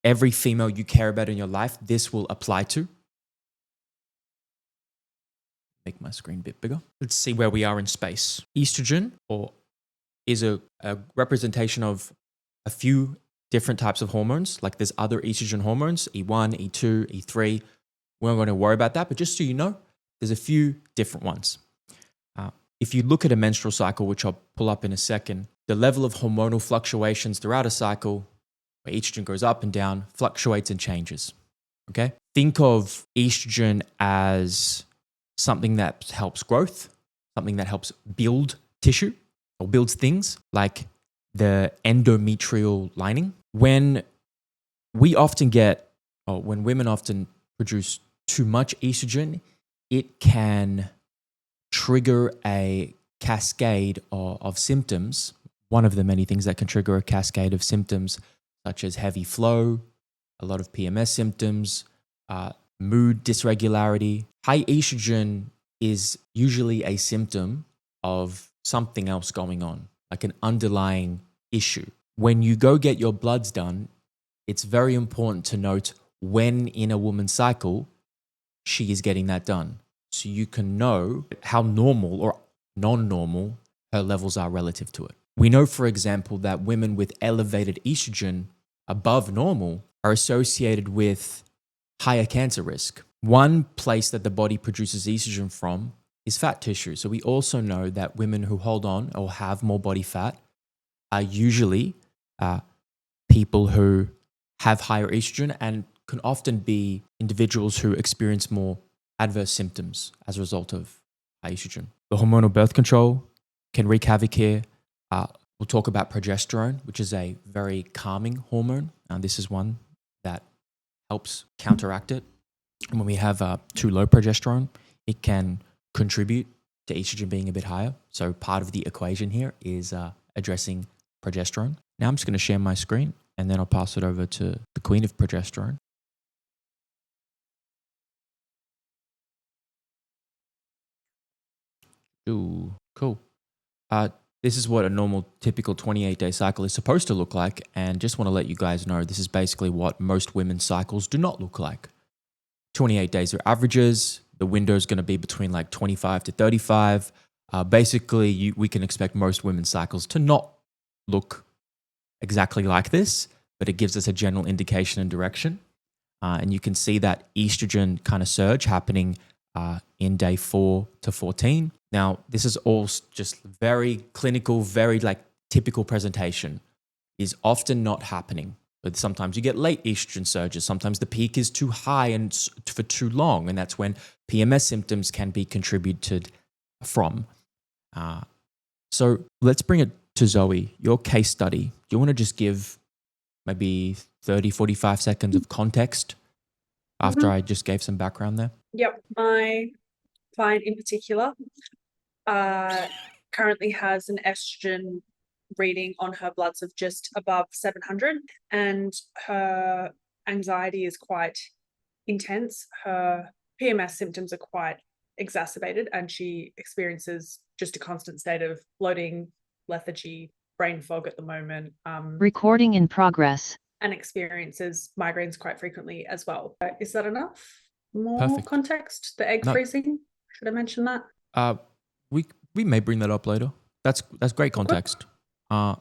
every female you care about in your life, this will apply to. Make my screen a bit bigger. Let's see where we are in space. Estrogen is a representation of a few different types of hormones. Like there's other estrogen hormones, E1, E2, E3. We're not going to worry about that, but just so you know, there's a few different ones. If you look at a menstrual cycle, which I'll pull up in a second, the level of hormonal fluctuations throughout a cycle, where estrogen goes up and down, fluctuates and changes. Okay? Think of estrogen as something that helps growth, something that helps build tissue or builds things like the endometrial lining. When women often produce too much estrogen, it can trigger a cascade of symptoms. One of the many things that can trigger a cascade of symptoms, such as heavy flow, a lot of PMS symptoms, mood dysregularity. High estrogen is usually a symptom of something else going on, like an underlying issue. When you go get your bloods done, it's very important to note when in a woman's cycle she is getting that done, so you can know how normal or non-normal her levels are relative to it. We know, for example, that women with elevated estrogen above normal are associated with higher cancer risk. One place that the body produces estrogen from is fat tissue. So we also know that women who hold on or have more body fat are usually people who have higher estrogen and can often be individuals who experience more adverse symptoms as a result of high estrogen. The hormonal birth control can wreak havoc here. We'll talk about progesterone, which is a very calming hormone. This is one that helps counteract it. And when we have too low progesterone, it can contribute to estrogen being a bit higher. So part of the equation here is addressing progesterone. Now I'm just going to share my screen and then I'll pass it over to the queen of progesterone. Ooh, cool. This is what a normal, typical 28-day cycle is supposed to look like. And just want to let you guys know, this is basically what most women's cycles do not look like. 28 days are averages. The window is going to be between like 25 to 35. Basically, we can expect most women's cycles to not look exactly like this, but it gives us a general indication and direction. And you can see that estrogen kind of surge happening in day 4 to 14. Now, this is all just very clinical, very like typical presentation. Is often not happening. But sometimes you get late estrogen surges. Sometimes the peak is too high and for too long. And that's when PMS symptoms can be contributed from. So let's bring it to Zoe, your case study. Do you want to just give maybe 30, 45 seconds of context after I just gave some background there? Yep. My client in particular currently has an estrogen reading on her bloods of just above 700, and her anxiety is quite intense. Her PMS symptoms are quite exacerbated, and she experiences just a constant state of bloating, lethargy, brain fog at the moment. Recording in progress. And experiences migraines quite frequently as well. Is that enough? More Perfect. context? The egg freezing? Should I mention that? We may bring that up later. That's great context. So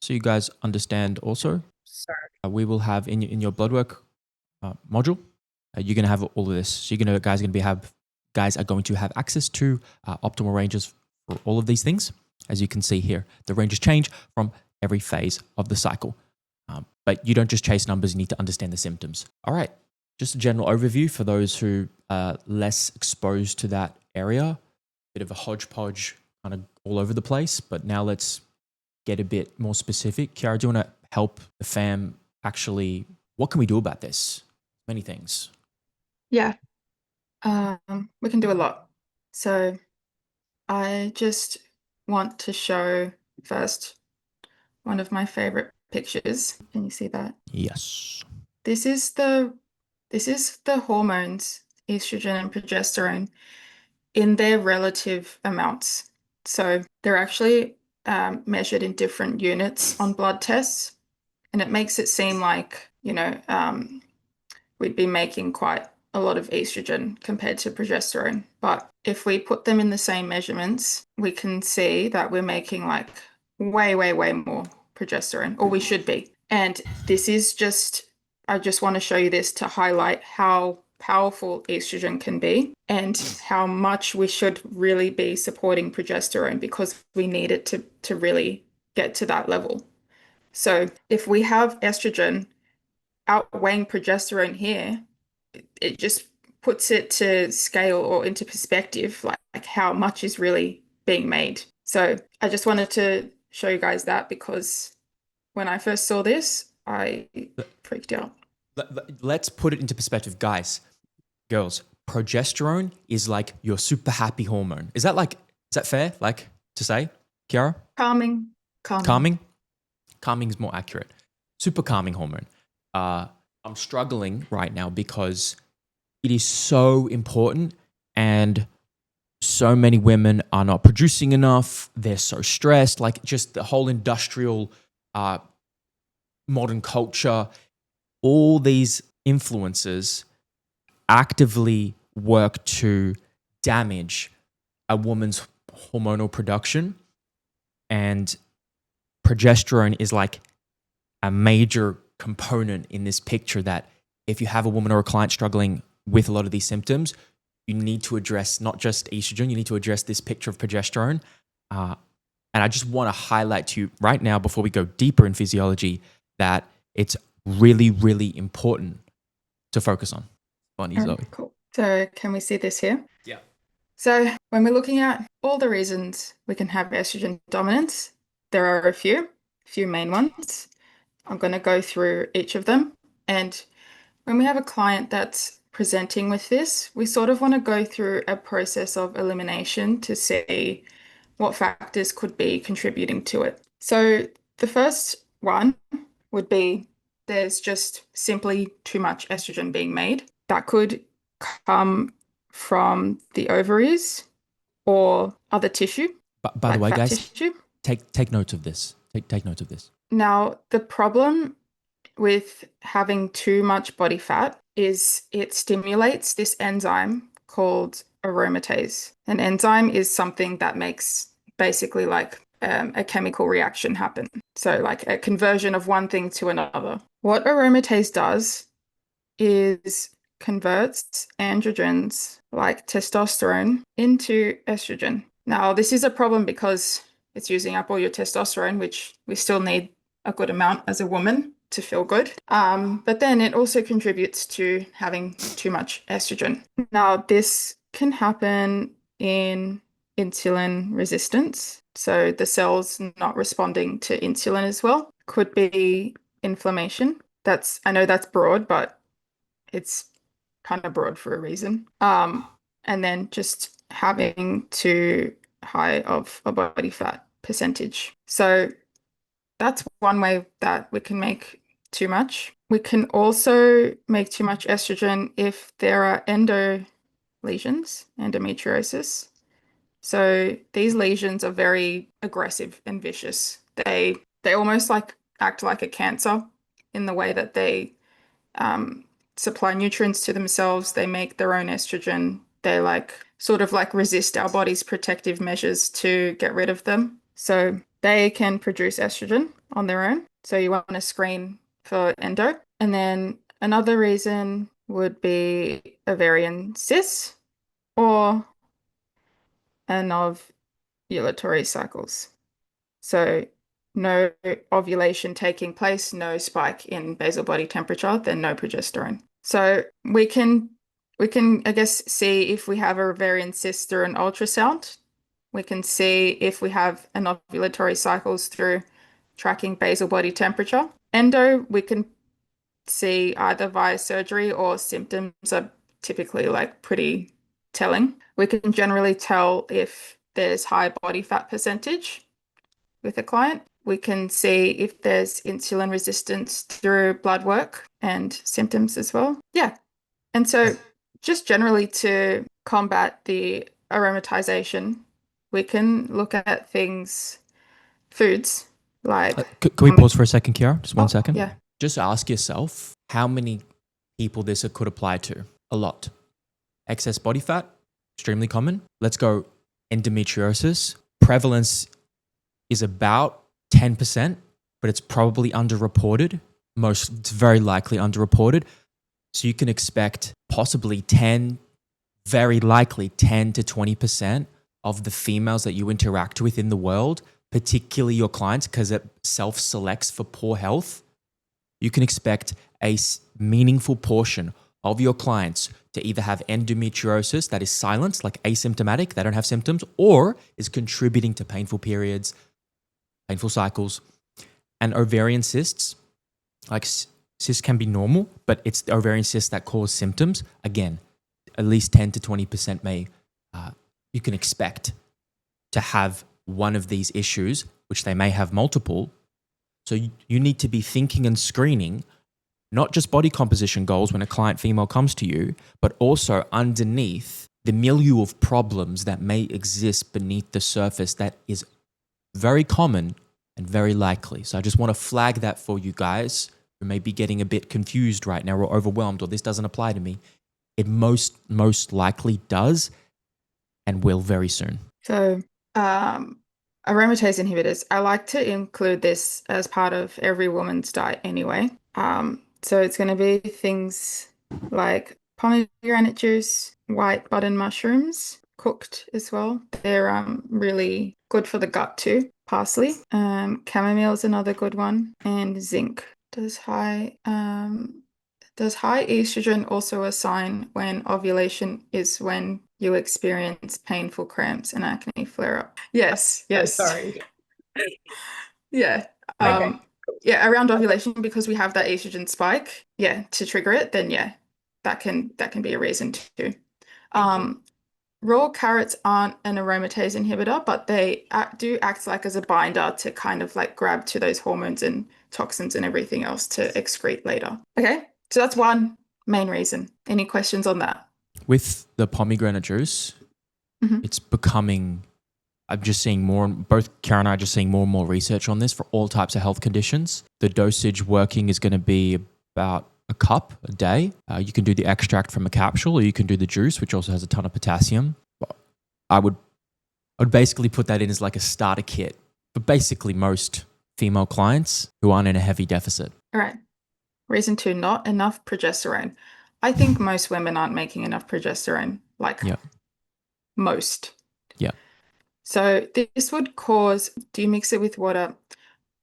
you guys understand also. Sorry. We will have in your blood work module. You're gonna have all of this. So guys are going to have access to optimal ranges for all of these things. As you can see here, the ranges change from every phase of the cycle. But you don't just chase numbers, you need to understand the symptoms. All right, just a general overview for those who are less exposed to that area. Bit of a hodgepodge, kind of all over the place. But now let's get a bit more specific. Kiara, do you want to help the fam actually, what can we do about this? Many things. Yeah, we can do a lot. So I just want to show first one of my favorite pictures. Can you see that? Yes. This is the hormones, estrogen and progesterone, in their relative amounts. So they're actually measured in different units on blood tests, and it makes it seem like we'd be making quite a lot of estrogen compared to progesterone. But if we put them in the same measurements, we can see that we're making like way, way, way more progesterone, or we should be. And this is I just want to show you this to highlight how powerful estrogen can be and how much we should really be supporting progesterone, because we need it to really get to that level. So if we have estrogen outweighing progesterone here, it just puts it to scale or into perspective, like how much is really being made. So I just wanted to show you guys that, because when I first saw this, I freaked out. Let's put it into perspective, guys, girls. Progesterone is like your super happy hormone. Is that fair? Like to say, Kiara? Calming. Calming is more accurate. Super calming hormone. I'm struggling right now because it is so important, and so many women are not producing enough. They're so stressed, like just the whole industrial modern culture. All these influences actively work to damage a woman's hormonal production, and progesterone is like a major component in this picture, that if you have a woman or a client struggling with a lot of these symptoms, you need to address not just estrogen, you need to address this picture of progesterone. And I just want to highlight to you right now, before we go deeper in physiology, that it's really, really important to focus on. Bonnie, Zoe. Cool. So can we see this here? Yeah. So when we're looking at all the reasons we can have estrogen dominance, there are a few main ones. I'm going to go through each of them. And when we have a client that's presenting with this, we sort of want to go through a process of elimination to see what factors could be contributing to it. So the first one would be there's just simply too much estrogen being made. That could come from the ovaries or other tissue. But by the way, guys, tissue. take notes of this. Take notes of this. Now, the problem with having too much body fat is it stimulates this enzyme called aromatase. An enzyme is something that makes basically like a chemical reaction happen. So like a conversion of one thing to another. What aromatase does is converts androgens like testosterone into estrogen. Now, this is a problem because it's using up all your testosterone, which we still need a good amount as a woman to feel good. But then it also contributes to having too much estrogen. Now, this can happen in insulin resistance. So the cells not responding to insulin as well. Could be inflammation. I know that's broad, but it's kind of broad for a reason. And then just having too high of a body fat percentage. So that's one way that we can make too much. We can also make too much estrogen if there are endo lesions, endometriosis. So these lesions are very aggressive and vicious. They almost like act like a cancer in the way that they supply nutrients to themselves. They make their own estrogen. They sort of resist our body's protective measures to get rid of them. So they can produce estrogen on their own. So you want to screen for endo. And then another reason would be ovarian cysts or anovulatory cycles. So no ovulation taking place, no spike in basal body temperature, then no progesterone. So we can, I guess, see if we have ovarian cyst through an ultrasound. We can see if we have anovulatory cycles through tracking basal body temperature. Endo, we can see either via surgery, or symptoms are typically pretty telling. We can generally tell if there's high body fat percentage with a client. We can see if there's insulin resistance through blood work and symptoms as well. Yeah. And so just generally to combat the aromatization, we can look at foods like... Can we pause for a second, Kiara? Just one second. Yeah. Just ask yourself, how many people this could apply to? A lot. Excess body fat, extremely common. Let's go endometriosis. Prevalence is about 10%, but it's probably underreported. It's very likely underreported. So you can expect possibly 10, very likely 10 to 20% of the females that you interact with in the world, particularly your clients, because it self-selects for poor health. You can expect a meaningful portion of your clients to either have endometriosis that is silent, like asymptomatic, they don't have symptoms, or is contributing to painful periods, painful cycles. And ovarian cysts, like cysts can be normal, but it's the ovarian cysts that cause symptoms. Again, at least 10 to 20% you can expect to have one of these issues, which they may have multiple. So you need to be thinking and screening not just body composition goals when a client female comes to you, but also underneath the milieu of problems that may exist beneath the surface that is very common and very likely. So I just want to flag that for you guys who may be getting a bit confused right now or overwhelmed, or this doesn't apply to me. It most likely does and will very soon. So aromatase inhibitors, I like to include this as part of every woman's diet anyway. So it's going to be things like pomegranate juice, white button mushrooms, cooked as well. They're really good for the gut too. Parsley, chamomile is another good one, and zinc. Does high estrogen also a sign when ovulation is when you experience painful cramps and acne flare up? Yes. Sorry. Yeah. Okay. Yeah, around ovulation, because we have that estrogen spike, to trigger it, then that can be a reason too. Raw carrots aren't an aromatase inhibitor, but they do act like as a binder to kind of like grab to those hormones and toxins and everything else to excrete later. Okay, so that's one main reason. Any questions on that? With the pomegranate juice, it's becoming, I'm just seeing more, both Karen and I are just seeing more and more research on this for all types of health conditions. The dosage working is going to be about a cup a day. You can do the extract from a capsule, or you can do the juice, which also has a ton of potassium. I would basically put that in as like a starter kit for basically most female clients who aren't in a heavy deficit. All right. Reason two, not enough progesterone. I think most women aren't making enough progesterone, most. Yeah. So this would cause, do you mix it with water?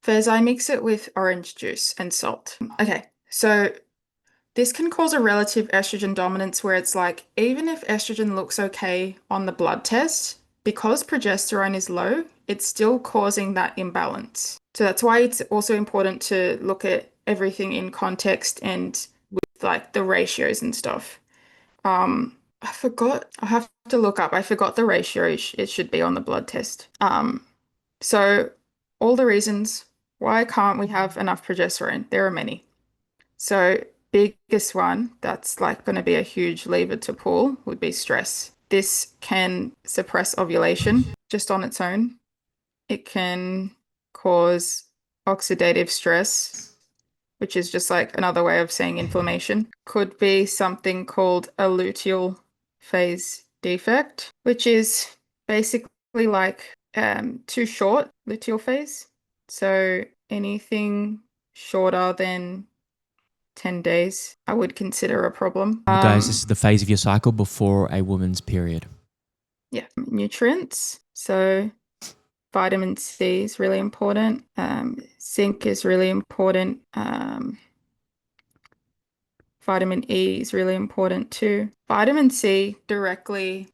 Fairs, I mix it with orange juice and salt. Okay, so this can cause a relative estrogen dominance where it's like, even if estrogen looks okay on the blood test, because progesterone is low, it's still causing that imbalance. So that's why it's also important to look at everything in context and with like the ratios and stuff. I forgot, I have to look up. I forgot the ratio it should be on the blood test. So all the reasons why can't we have enough progesterone? There are many. So biggest one that's like going to be a huge lever to pull would be stress. This can suppress ovulation just on its own. It can cause oxidative stress, which is just like another way of saying inflammation. Could be something called a luteal phase defect, which is basically like too short luteal phase. So anything shorter than 10 days, I would consider a problem. Guys, this is the phase of your cycle before a woman's period. Yeah, nutrients. So vitamin C is really important. Zinc is really important. Vitamin E is really important too. Vitamin C directly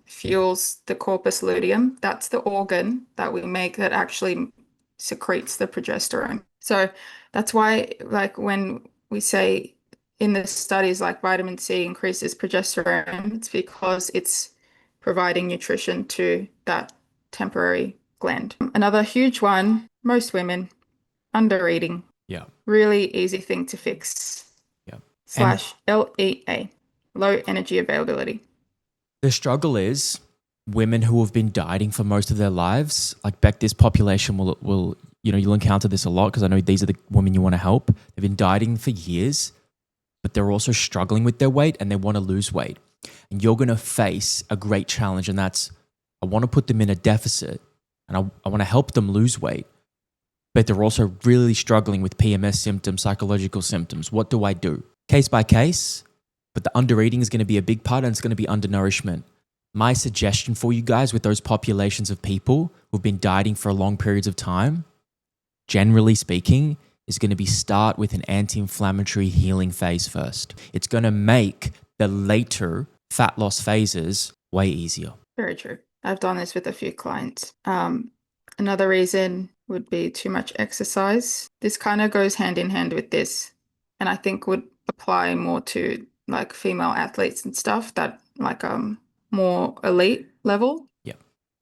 fuels the corpus luteum. That's the organ that we make that actually secretes the progesterone. So that's why, like, when we say in the studies like vitamin C increases progesterone, it's because it's providing nutrition to that temporary gland. Another huge one, most women, under-eating. Yeah. Really easy thing to fix. Yeah. /LEA, low energy availability. The struggle is women who have been dieting for most of their lives, like Beck, this population will you'll encounter this a lot because I know these are the women you want to help. They've been dieting for years. but they're also struggling with their weight and they want to lose weight. And you're going to face a great challenge, and that's I want to put them in a deficit and I want to help them lose weight, but they're also really struggling with PMS symptoms, psychological symptoms. What do I do? Case by case, but the undereating is going to be a big part, and it's going to be undernourishment. My suggestion for you guys with those populations of people who've been dieting for long periods of time, generally speaking, is going to be start with an anti-inflammatory healing phase first. It's going to make the later fat loss phases way easier. Very true. I've done this with a few clients. Another reason would be too much exercise. This kind of goes hand in hand with this, and I think would apply more to like female athletes and stuff that like more elite level. Yeah.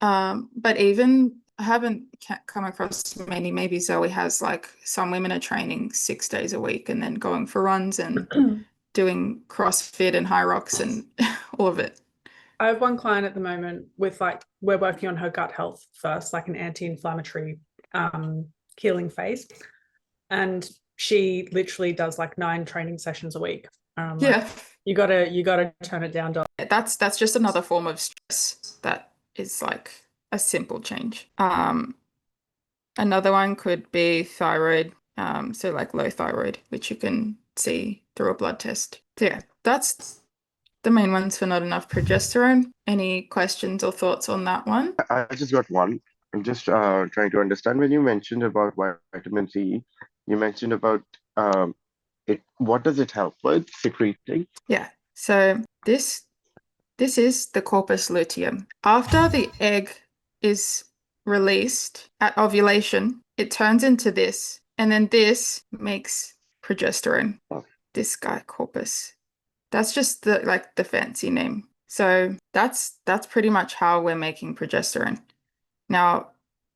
But even I haven't come across many. Maybe Zoe has, like some women are training 6 days a week and then going for runs and doing CrossFit and high rocks and all of it. I have one client at the moment with like, we're working on her gut health first, like an anti-inflammatory healing phase. And she literally does like 9 training sessions a week. Yeah. You gotta turn it down. That's just another form of stress that is like a simple change. Another one could be thyroid, so like low thyroid, which you can see through a blood test. So yeah, that's the main ones for not enough progesterone. Any questions or thoughts on that one? I just got one. I'm just trying to understand when you mentioned about vitamin C, you mentioned about it. What does it help with secreting? Yeah. So this is the corpus luteum. After the egg is released at ovulation, it turns into this, and then this makes progesterone. Okay. This guy, corpus. That's just the fancy name. So that's pretty much how we're making progesterone. Now,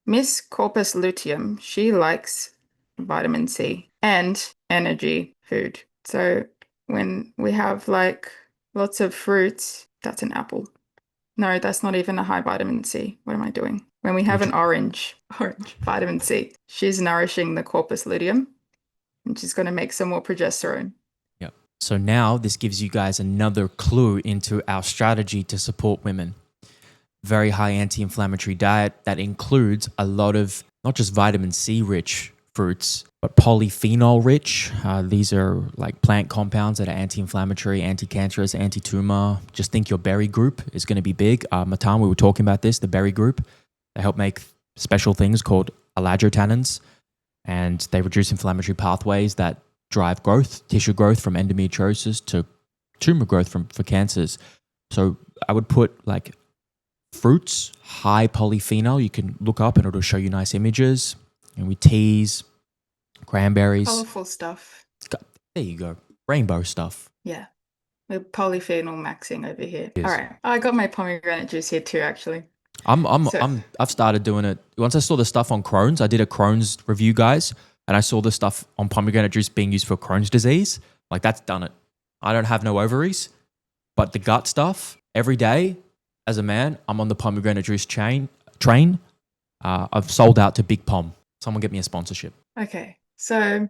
Miss Corpus Luteum, she likes vitamin C and energy food. So when we have like lots of fruits, that's an apple. No, that's not even a high vitamin C. What am I doing? When we have an orange vitamin C, she's nourishing the corpus luteum, and she's going to make some more progesterone. Yep. So now this gives you guys another clue into our strategy to support women. Very high anti-inflammatory diet that includes a lot of not just vitamin C rich fruits, but polyphenol rich. These are like plant compounds that are anti-inflammatory, anti-cancerous, anti-tumor. Just think your berry group is going to be big. Matan, we were talking about this, the berry group. They help make special things called allagotannins, and they reduce inflammatory pathways that drive growth, tissue growth from endometriosis to tumor growth for cancers. So I would put like fruits, high polyphenol. You can look up and it'll show you nice images. And we teas, cranberries. Colorful stuff. There you go. Rainbow stuff. Yeah. We're polyphenol maxing over here. Yes. All right. I got my pomegranate juice here too, actually. I've started doing it. Once I saw the stuff on Crohn's, I did a Crohn's review, guys, and I saw the stuff on pomegranate juice being used for Crohn's disease. Like, that's done it. I don't have no ovaries, but the gut stuff, every day as a man, I'm on the pomegranate juice train. I've sold out to Big Pom. Someone get me a sponsorship. Okay. So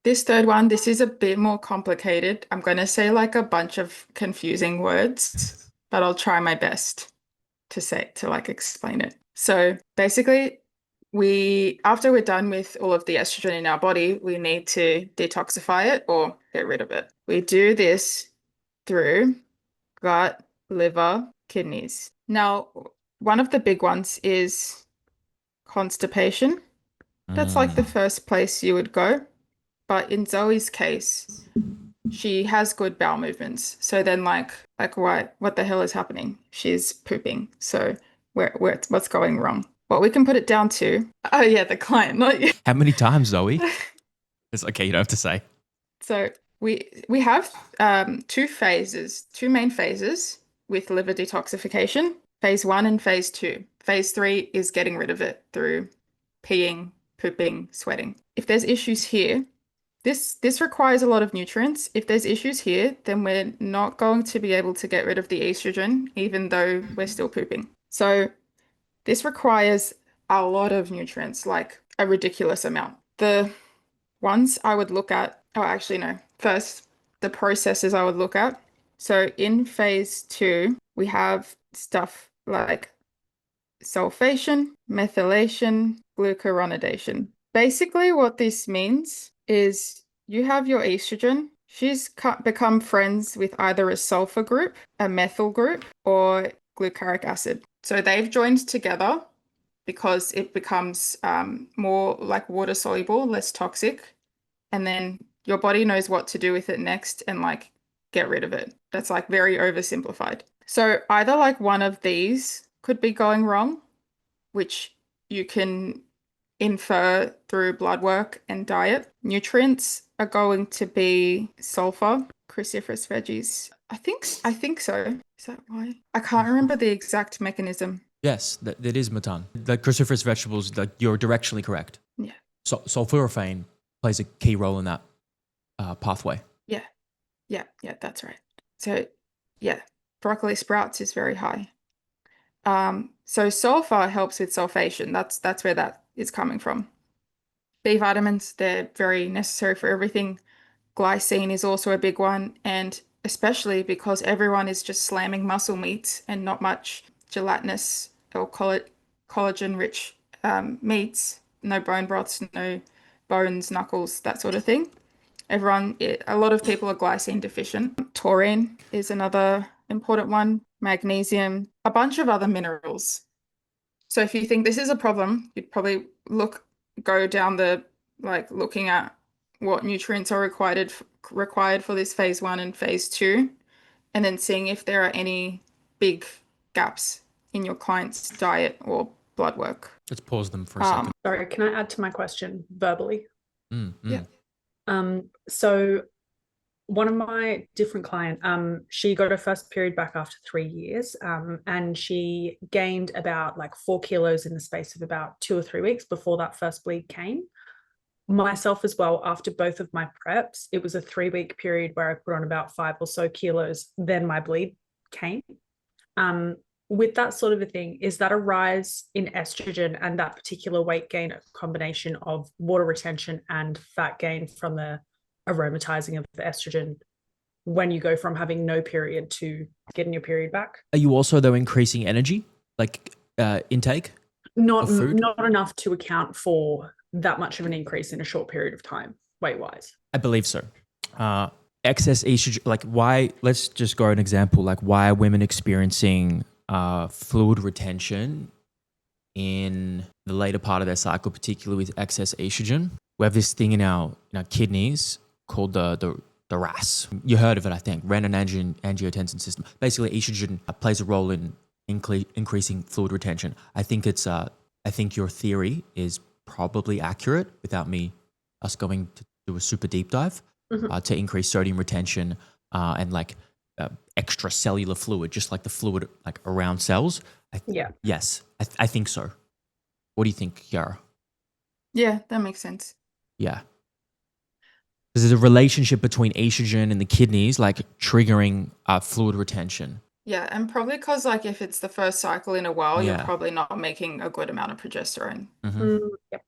this third one, this is a bit more complicated. I'm going to say like a bunch of confusing words, but I'll try my best to like explain it. So basically, after we're done with all of the estrogen in our body, we need to detoxify it or get rid of it. We do this through gut, liver, kidneys. Now, one of the big ones is constipation. That's like the first place you would go. But in Zoe's case, she has good bowel movements. So then like what the hell is happening? She's pooping. So what's going wrong? What we can put it down to, oh yeah, the client, not you. How many times, Zoe? It's okay, you don't have to say. So we have two main phases with liver detoxification, phase 1 and phase 2. Phase 3 is getting rid of it through peeing, pooping, sweating. If there's issues here, this requires a lot of nutrients. If there's issues here, then we're not going to be able to get rid of the estrogen, even though we're still pooping. So this requires a lot of nutrients, like a ridiculous amount. The ones I would look at, oh, actually, no. First, the processes I would look at. So in phase 2, we have stuff like sulfation, methylation, glucuronidation. Basically, what this means is you have your estrogen. She's become friends with either a sulfur group, a methyl group, or glucaric acid. So they've joined together because it becomes more like water soluble, less toxic. And then your body knows what to do with it next and like get rid of it. That's like very oversimplified. So either like one of these could be going wrong, which you can infer through blood work and diet. Nutrients are going to be sulfur, cruciferous veggies. I think so. Is that why? I can't remember the exact mechanism. Yes, that is matan. The cruciferous vegetables, like, you're directionally correct. Yeah. So sulforaphane plays a key role in that pathway. Yeah, that's right. So yeah, broccoli sprouts is very high. So sulfur helps with sulfation. That's where that is coming from. B vitamins, they're very necessary for everything. Glycine is also a big one, and especially because everyone is just slamming muscle meats and not much gelatinous or collagen-rich meats. No bone broths, no bones, knuckles, that sort of thing. A lot of people are glycine deficient. Taurine is another important one. Magnesium, a bunch of other minerals. So if you think this is a problem, you'd probably go down looking at what nutrients are required for this phase 1 and phase 2, and then seeing if there are any big gaps in your client's diet or blood work. Let's pause them for a second. Sorry, can I add to my question verbally? Yeah. So one of my different client, she got her first period back after 3 years, and she gained about like 4 kilos in the space of about 2 or 3 weeks before that first bleed came. Myself as well, after both of my preps, it was a 3-week period where I put on about 5 or so kilos, then my bleed came. With that sort of a thing, is that a rise in estrogen and that particular weight gain a combination of water retention and fat gain from the aromatizing of the estrogen when you go from having no period to getting your period back? Are you also, though, increasing energy, like intake? Not of food? not enough to account for that much of an increase in a short period of time, weight-wise. I believe so. Excess estrogen, like why, let's just go an example, like why are women experiencing fluid retention in the later part of their cycle, particularly with excess estrogen? We have this thing in our kidneys called the RAS. You heard of it, I think, renin-angiotensin system. Basically, estrogen plays a role in increasing fluid retention. I think your theory is probably accurate without us going to do a super deep dive to increase sodium retention and extracellular fluid, just like the fluid like around cells. Yes, I think so. What do you think, Yara? Yeah, that makes sense. Yeah. Because there's a relationship between estrogen and the kidneys, like triggering fluid retention. Yeah, and probably because like if it's the first cycle in a while, Yeah. you're probably not making a good amount of progesterone. Yep.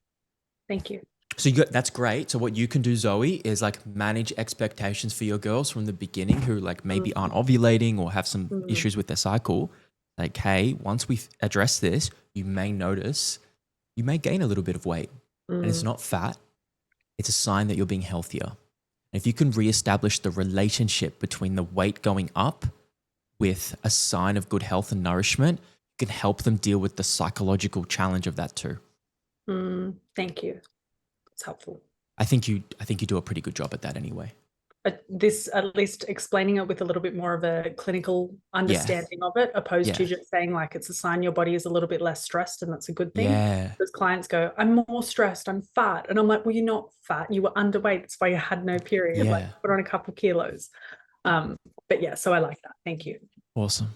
Thank you. So that's great. So what you can do, Zoe, is like manage expectations for your girls from the beginning who like maybe aren't ovulating or have some issues with their cycle. Like, hey, once we address this, you may notice you may gain a little bit of weight. And it's not fat. It's a sign that you're being healthier. And if you can reestablish the relationship between the weight going up with a sign of good health and nourishment, you can help them deal with the psychological challenge of that too. Thank you. It's helpful. I think you do a pretty good job at that anyway. This, at least explaining it with a little bit more of a clinical understanding of it, opposed to just saying like it's a sign your body is a little bit less stressed and that's a good thing. Yeah. Because clients go, I'm more stressed, I'm fat. And I'm like, well, you're not fat. You were underweight. That's why you had no period. Yeah. Like put on a couple kilos. But yeah, so I like that. Thank you. Awesome.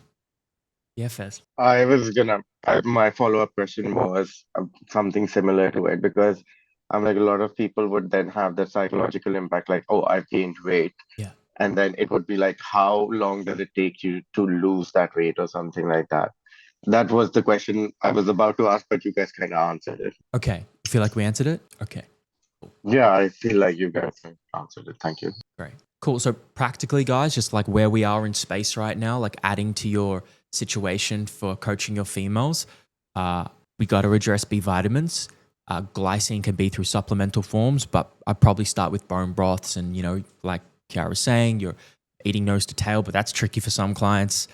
Yeah, Fez. My follow-up question was something similar to it, because I'm like, a lot of people would then have the psychological impact, like, oh, I've gained weight. Yeah. And then it would be like, how long does it take you to lose that weight or something like that? That was the question I was about to ask, but you guys kind of answered it. Okay. You feel like we answered it? Okay. Yeah, I feel like you guys answered it. Thank you. Great. Cool. So practically, guys, just like where we are in space right now, like adding to your situation for coaching your females, we got to address B vitamins. Glycine can be through supplemental forms, but I'd probably start with bone broths. And, you know, like Kiara was saying, you're eating nose to tail, but that's tricky for some clients.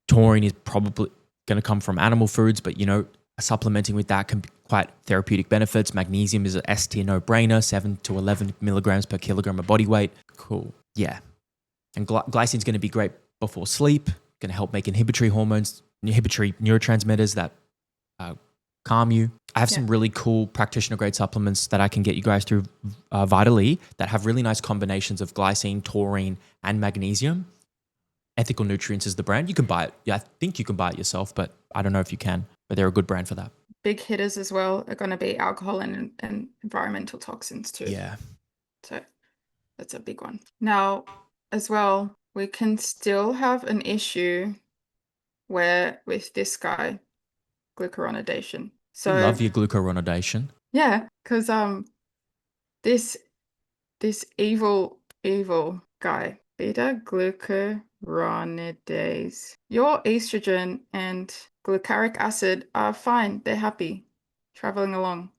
Taurine is probably going to come from animal foods, but, you know, supplementing with that can be quite therapeutic benefits. Magnesium is a S tier no-brainer, 7 to 11 milligrams per kilogram of body weight. Cool. Yeah. And glycine is going to be great before sleep, going to help make inhibitory hormones, inhibitory neurotransmitters that calm you. I have some really cool practitioner grade supplements that I can get you guys through Vitally that have really nice combinations of glycine, taurine, and magnesium. Ethical Nutrients is the brand. You can buy it. Yeah, I think you can buy it yourself, but I don't know if you can. But they're a good brand for that. Big hitters as well are going to be alcohol and environmental toxins too. Yeah. So that's a big one. Now, as well, we can still have an issue where with this guy, glucuronidation. So Love your glucuronidation. yeah, because this evil guy, beta glucuronidase. Your estrogen and glucaric acid are fine. They're happy, traveling along.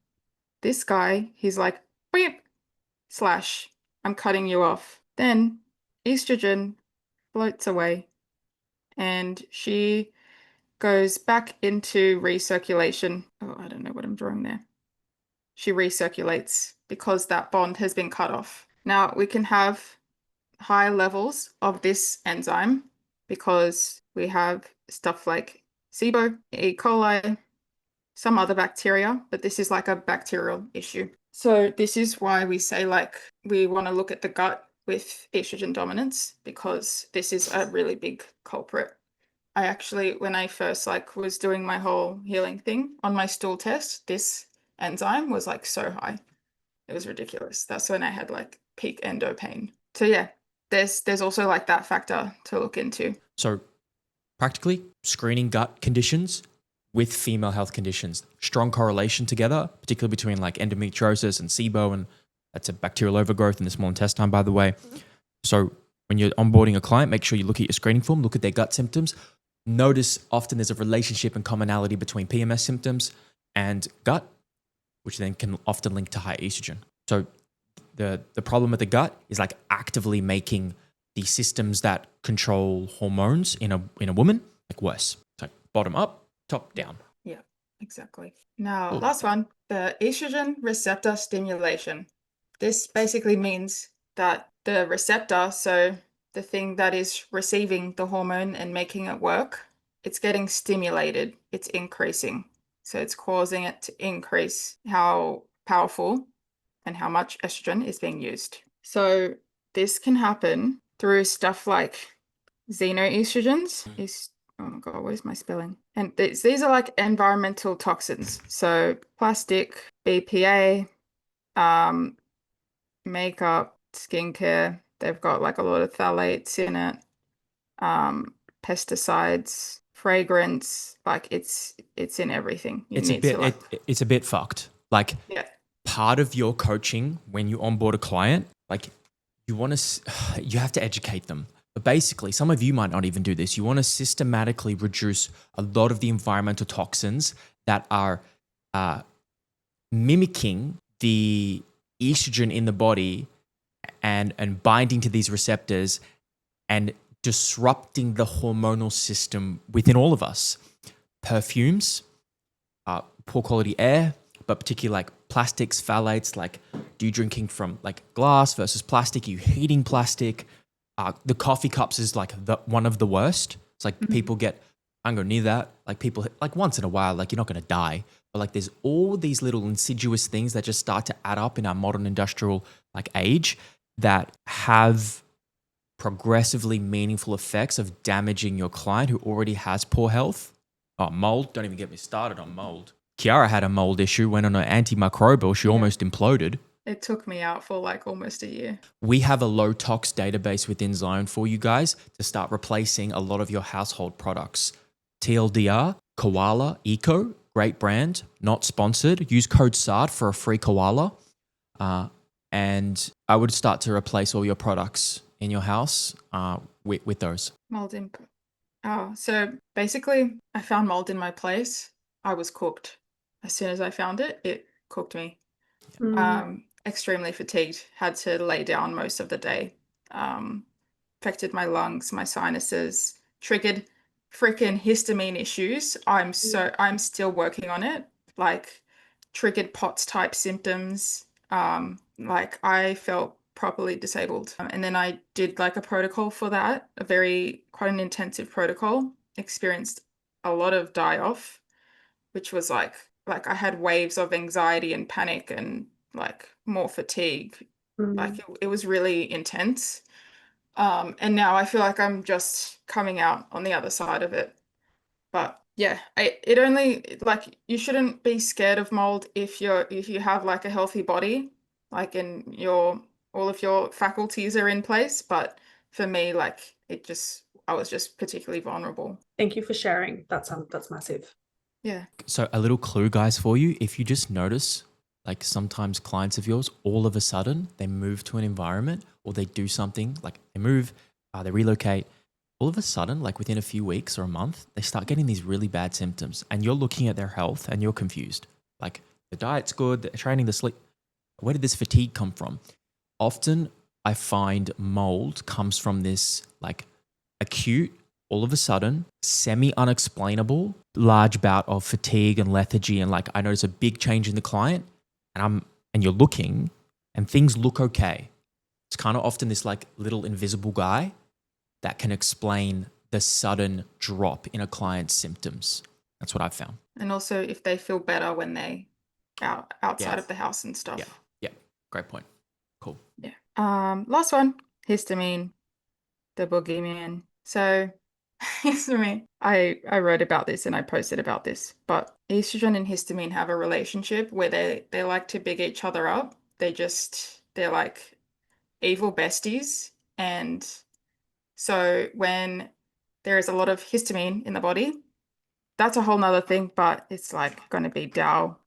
This guy, he's like, beep, slash, I'm cutting you off. Then estrogen floats away and she goes back into recirculation. Oh, I don't know what I'm drawing there. She recirculates because that bond has been cut off. Now we can have high levels of this enzyme because we have stuff like SIBO, E. coli, some other bacteria, but this is like a bacterial issue. So this is why we say like we want to look at the gut with estrogen dominance because this is a really big culprit. I actually, when I first like was doing my whole healing thing on my stool test, this enzyme was like so high. It was ridiculous. That's when I had like peak endo pain. So yeah, there's also like that factor to look into. So practically screening gut conditions with female health conditions, strong correlation together, particularly between like endometriosis and SIBO, and that's a bacterial overgrowth in the small intestine, by the way. So when you're onboarding a client, make sure you look at your screening form, look at their gut symptoms. Notice often there's a relationship and commonality between PMS symptoms and gut, which then can often link to high estrogen. So the problem with the gut is like actively making the systems that control hormones in a woman like worse. So bottom up, top down. Yeah, exactly. Now, Cool. last one, the estrogen receptor stimulation. This basically means that the receptor, so the thing that is receiving the hormone and making it work, it's getting stimulated, it's increasing. So it's causing it to increase how powerful and how much estrogen is being used. So this can happen through stuff like xenoestrogens. Oh my God, what is my spelling? And these are like environmental toxins. So plastic, BPA, makeup, skincare. They've got like a lot of phthalates in it. Pesticides, fragrance, like it's in everything. It's a bit fucked. Like yeah. Part of your coaching when you onboard a client, like you have to educate them. But basically, some of you might not even do this. You want to systematically reduce a lot of the environmental toxins that are mimicking the estrogen in the body and binding to these receptors and disrupting the hormonal system within all of us. Perfumes, poor quality air, but particularly like plastics, phthalates, like do you drinking from like glass versus plastic, you heating plastic. The coffee cups is like one of the worst. It's like people get, I'm going near that. Like people, like once in a while, like you're not going to die. But like there's all these little insidious things that just start to add up in our modern industrial like age that have progressively meaningful effects of damaging your client who already has poor health. Oh, mold. Don't even get me started on mold. Kiara had a mold issue, went on an antimicrobial. She almost imploded. It took me out for like almost a year. We have a low tox database within Zone for you guys to start replacing a lot of your household products. TLDR, Koala Eco, great brand, not sponsored. Use code SAAD for a free koala. and I would start to replace all your products in your house with those. Mold in. Oh, so basically, I found mold in my place. I was cooked. As soon as I found it, it cooked me. Extremely fatigued, had to lay down most of the day. Affected my lungs, my sinuses, triggered freaking histamine issues. I'm still working on it. Like triggered POTS type symptoms. Like I felt properly disabled. And then I did like a protocol for that, quite an intensive protocol. Experienced a lot of die-off, which was like I had waves of anxiety and panic and like more fatigue. Like it was really intense. And now I feel like I'm just coming out on the other side of it. But yeah, it only like you shouldn't be scared of mold if you have like a healthy body, like all of your faculties are in place. But for me, like I was just particularly vulnerable. Thank you for sharing. That's massive. Yeah. So a little clue, guys, for you. If you just notice, like sometimes clients of yours, all of a sudden they move to an environment or they do something, like they move, they relocate, all of a sudden, like within a few weeks or a month, they start getting these really bad symptoms and you're looking at their health and you're confused. Like the diet's good, the training, the sleep. Where did this fatigue come from? Often I find mold comes from this like acute, all of a sudden, semi-unexplainable, large bout of fatigue and lethargy. And like I notice a big change in the client and you're looking and things look okay. It's kind of often this like little invisible guy that can explain the sudden drop in a client's symptoms. That's what I've found. And also if they feel better when they outside Yeah. of the house and stuff. Yeah. Great point. Cool. Yeah. Last one, histamine, the boogeyman. So histamine, I wrote about this and I posted about this, but estrogen and histamine have a relationship where they like to big each other up. They're like evil besties. And so when there is a lot of histamine in the body, that's a whole nother thing, but it's like going to be Dow,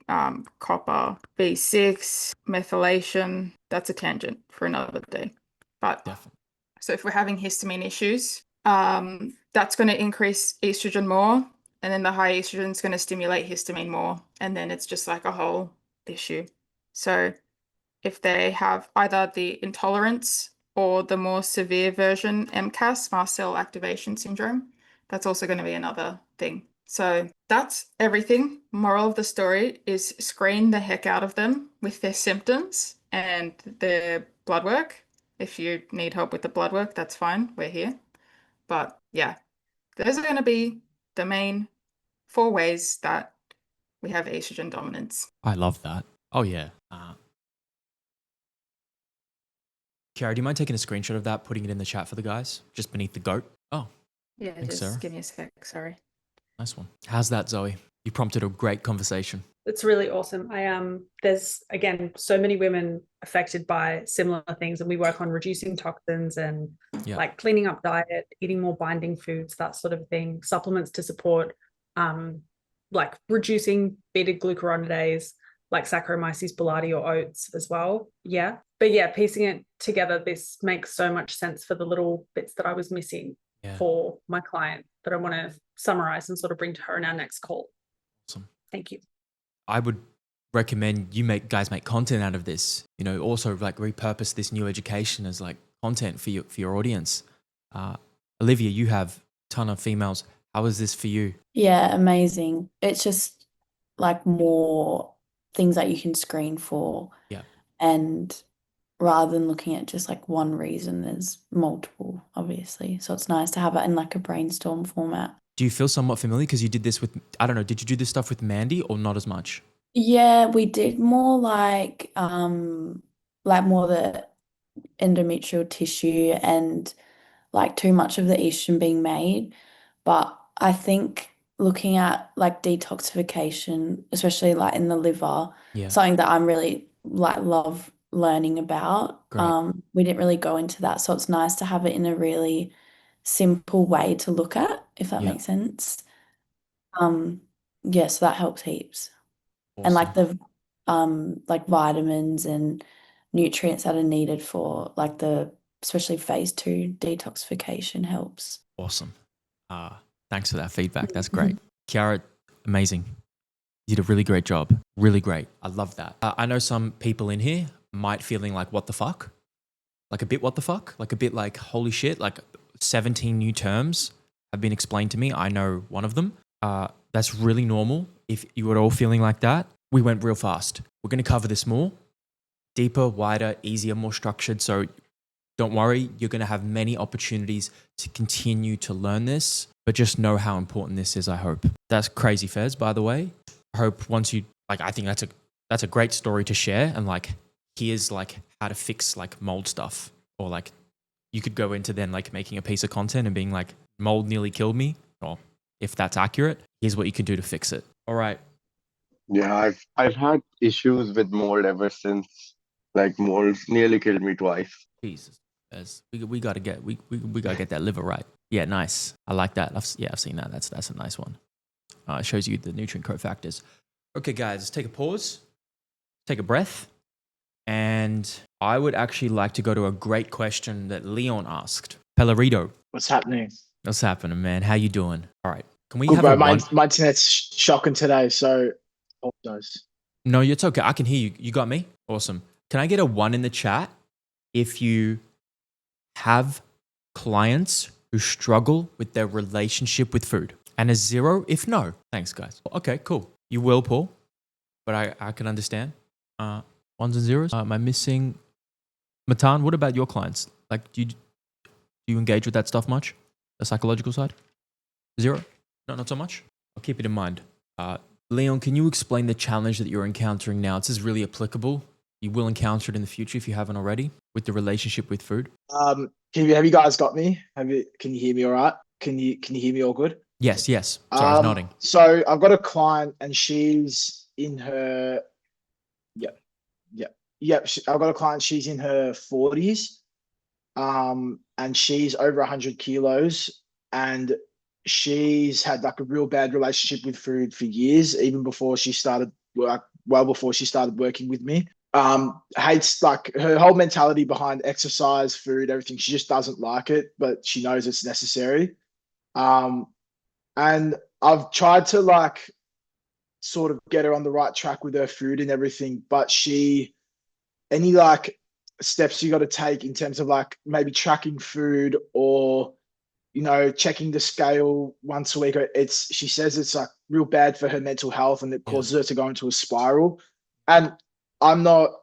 copper, B6, methylation. That's a tangent for another day. But Definitely. so if we're having histamine issues, that's going to increase estrogen more. And then the high estrogen is going to stimulate histamine more. And then it's just like a whole issue. So if they have either the intolerance or the more severe version, MCAS, mast cell activation syndrome, that's also going to be another thing. So that's everything. Moral of the story is screen the heck out of them with their symptoms and their blood work. If you need help with the blood work, that's fine. We're here. But yeah, those are going to be the main 4 ways that we have estrogen dominance. I love that. Oh, yeah. Kiara, do you mind taking a screenshot of that, putting it in the chat for the guys, just beneath the goat? Oh, Yeah, thanks, just Sarah. give me a sec. Sorry. Nice one. How's that, Zoe? You prompted a great conversation. It's really awesome. There's again so many women affected by similar things, and we work on reducing toxins and like cleaning up diet, eating more binding foods, that sort of thing, supplements to support like reducing beta glucuronidase, like Saccharomyces boulardii or oats as well. Yeah. But yeah, piecing it together, this makes so much sense for the little bits that I was missing for my client that I want to summarize and sort of bring to her in our next call. Awesome. Thank you. I would recommend you guys make content out of this, also like repurpose this new education as like content for your audience. Olivia, you have a ton of females. How is this for you? Yeah, amazing. It's just like more things that you can screen for. Yeah. And rather than looking at just like one reason, there's multiple, obviously. So it's nice to have it in like a brainstorm format. Do you feel somewhat familiar because you did this with, I don't know, did you do this stuff with Mandy or not as much? Yeah, we did more like more the endometrial tissue and like too much of the estrogen being made. But I think looking at like detoxification, especially like in the liver, something that I'm really like love learning about. Great. We didn't really go into that, so it's nice to have it in a really simple way to look at, if that makes sense. So that helps heaps. And like Awesome. the like vitamins and nutrients that are needed for like especially phase 2 detoxification helps. Awesome. Thanks for that feedback. That's great. Kiara, amazing. You did a really great job. Really great. I love that. I know some people in here might feeling like, what the fuck? Like a bit what the fuck? Like a bit like, holy shit, like 17 new terms have been explained to me. I know one of them. That's really normal. If you were all feeling like that, we went real fast. We're going to cover this more. Deeper, wider, easier, more structured. So don't worry, you're going to have many opportunities to continue to learn this, but just know how important this is, I hope. That's crazy, Fez, by the way. I hope once you, like, I think that's a great story to share, and like, here's like how to fix like mold stuff, or like you could go into then like making a piece of content and being like, mold nearly killed me, or if that's accurate, here's what you can do to fix it. All right. Yeah, I've had issues with mold ever since. Like mold nearly killed me twice. Jesus, Fez, we gotta get we gotta get that liver right. Yeah, nice. I like that. I've seen that. That's a nice one. It shows you the nutrient cofactors. Okay, guys, let's take a pause, take a breath, and I would actually like to go to a great question that Leon asked. Pellerito, What's happening? what's happening, man? How you doing? All right, can we Good, have bro. a My, one? my internet's shocking today, so apologize. No, it's okay. I can hear you. You got me? Awesome. Can I get a 1 in the chat if you have clients who struggle with their relationship with food? And a 0 if no. Thanks, guys. Okay, cool. You will, Paul, but I can understand. 1s and 0s. Am I missing? Matan, what about your clients? Like, do you engage with that stuff much? The psychological side? 0? No, not so much? I'll keep it in mind. Leon, can you explain the challenge that you're encountering now? This is really applicable. You will encounter it in the future if you haven't already with the relationship with food. Have you guys got me? Can you hear me all right? Can you hear me all good? Yes. Sorry, I was nodding. So I've got a client and she's in her I've got a client, she's in her 40s. And she's over 100 kilos, and she's had like a real bad relationship with food for years, even before she started before she started working with me. Hates, like, her whole mentality behind exercise, food, everything. She just doesn't like it, but she knows it's necessary. And I've tried to like sort of get her on the right track with her food and everything, but any like steps you got to take in terms of like maybe tracking food or, you know, checking the scale once a week. She says it's like real bad for her mental health and it causes her to go into a spiral. And I don't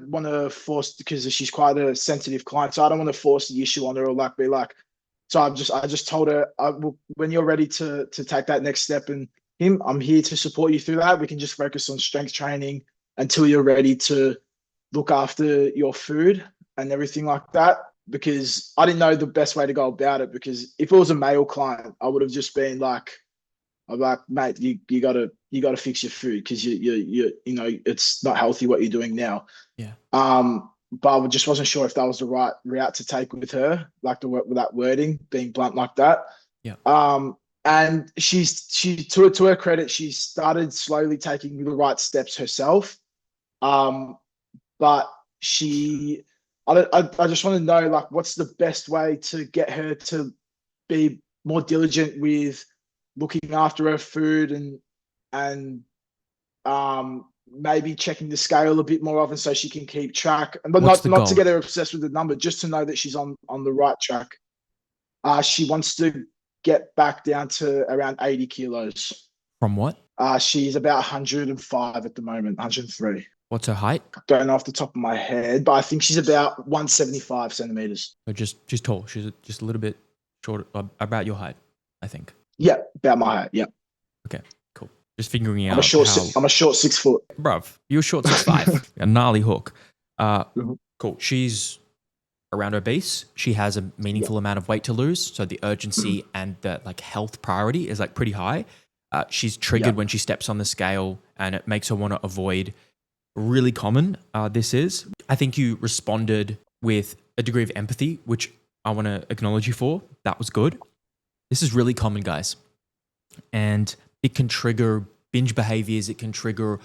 want to force, because she's quite a sensitive client, so I don't want to force the issue on her or like be like, so I just told her, when you're ready to take that next step, and I'm here to support you through that. We can just focus on strength training until you're ready to look after your food and everything like that. Because I didn't know the best way to go about it. Because if it was a male client, I would have just been like, I'm like, mate, you gotta fix your food, because you know it's not healthy what you're doing now. Yeah. But I just wasn't sure if that was the right route to take with her, like the with that wording, being blunt like that. Yeah. And she to her credit, she started slowly taking the right steps herself. But I just want to know, like, what's the best way to get her to be more diligent with looking after her food and maybe checking the scale a bit more often so she can keep track, but not to get her obsessed with the number, just to know that she's on the right track. She wants to get back down to around 80 kilos. From what? She's about 105 at the moment, 103. What's her height? Don't know off the top of my head, but I think she's about 175 centimeters. So just tall. She's just a little bit short, about your height, I think. Yeah, about my height. Yeah. Okay, cool. Just figuring out. I'm a short 6 foot. Bruv, you're short 6'5". A gnarly hook. Cool. She's around obese. She has a meaningful amount of weight to lose. So the urgency and the like health priority is like pretty high. She's triggered when she steps on the scale, and it makes her want to avoid. Really common. This is. I think you responded with a degree of empathy, which I want to acknowledge you for. That was good. This is really common, guys. And it can trigger binge behaviors. It can trigger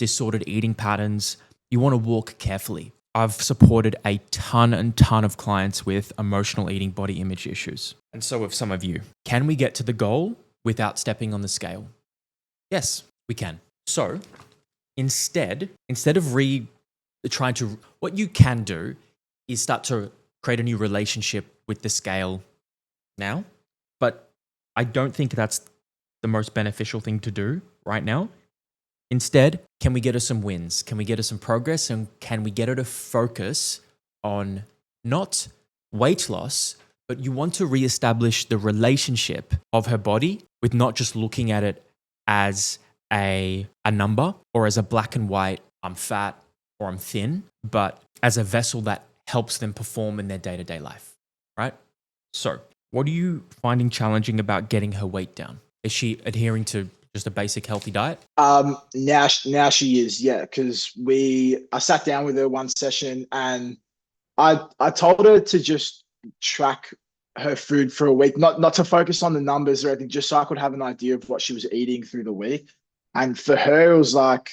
disordered eating patterns, you want to walk carefully. I've supported a ton of clients with emotional eating body image issues. And so have some of you. Can we get to the goal without stepping on the scale? Yes, we can. So instead of what you can do is start to create a new relationship with the scale now. But I don't think that's the most beneficial thing to do right now. Instead, can we get her some wins? Can we get her some progress? And can we get her to focus on not weight loss, but you want to reestablish the relationship of her body with not just looking at it as a number or as a black and white, I'm fat or I'm thin, but as a vessel that helps them perform in their day-to-day life, right? So what are you finding challenging about getting her weight down? Is she adhering to just a basic healthy diet? Now she is, yeah, because I sat down with her one session and I told her to just track her food for a week, not to focus on the numbers or anything, just so I could have an idea of what she was eating through the week. And for her, it was like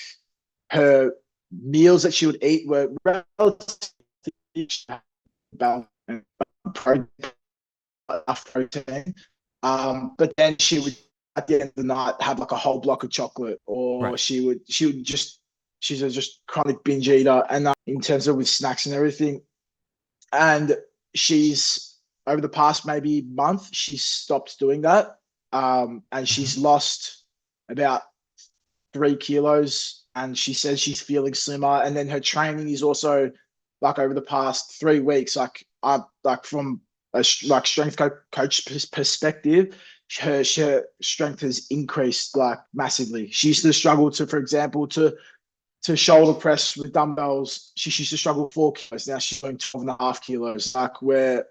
her meals that she would eat were relatively balanced and protein. But then she would, at the end of the night, have like a whole block of chocolate, or Right. she's a just chronic binge eater, and in terms of with snacks and everything. And she's, over the past maybe month, she's stopped doing that, and she's lost about 3 kilos, and she says she's feeling slimmer. And then her training is also, like, over the past 3 weeks, from a strength coach perspective, her strength has increased like massively. She used to struggle for example, to shoulder press with dumbbells. She used to struggle 4 kilos. Now she's doing 12.5 kilos. Like, we're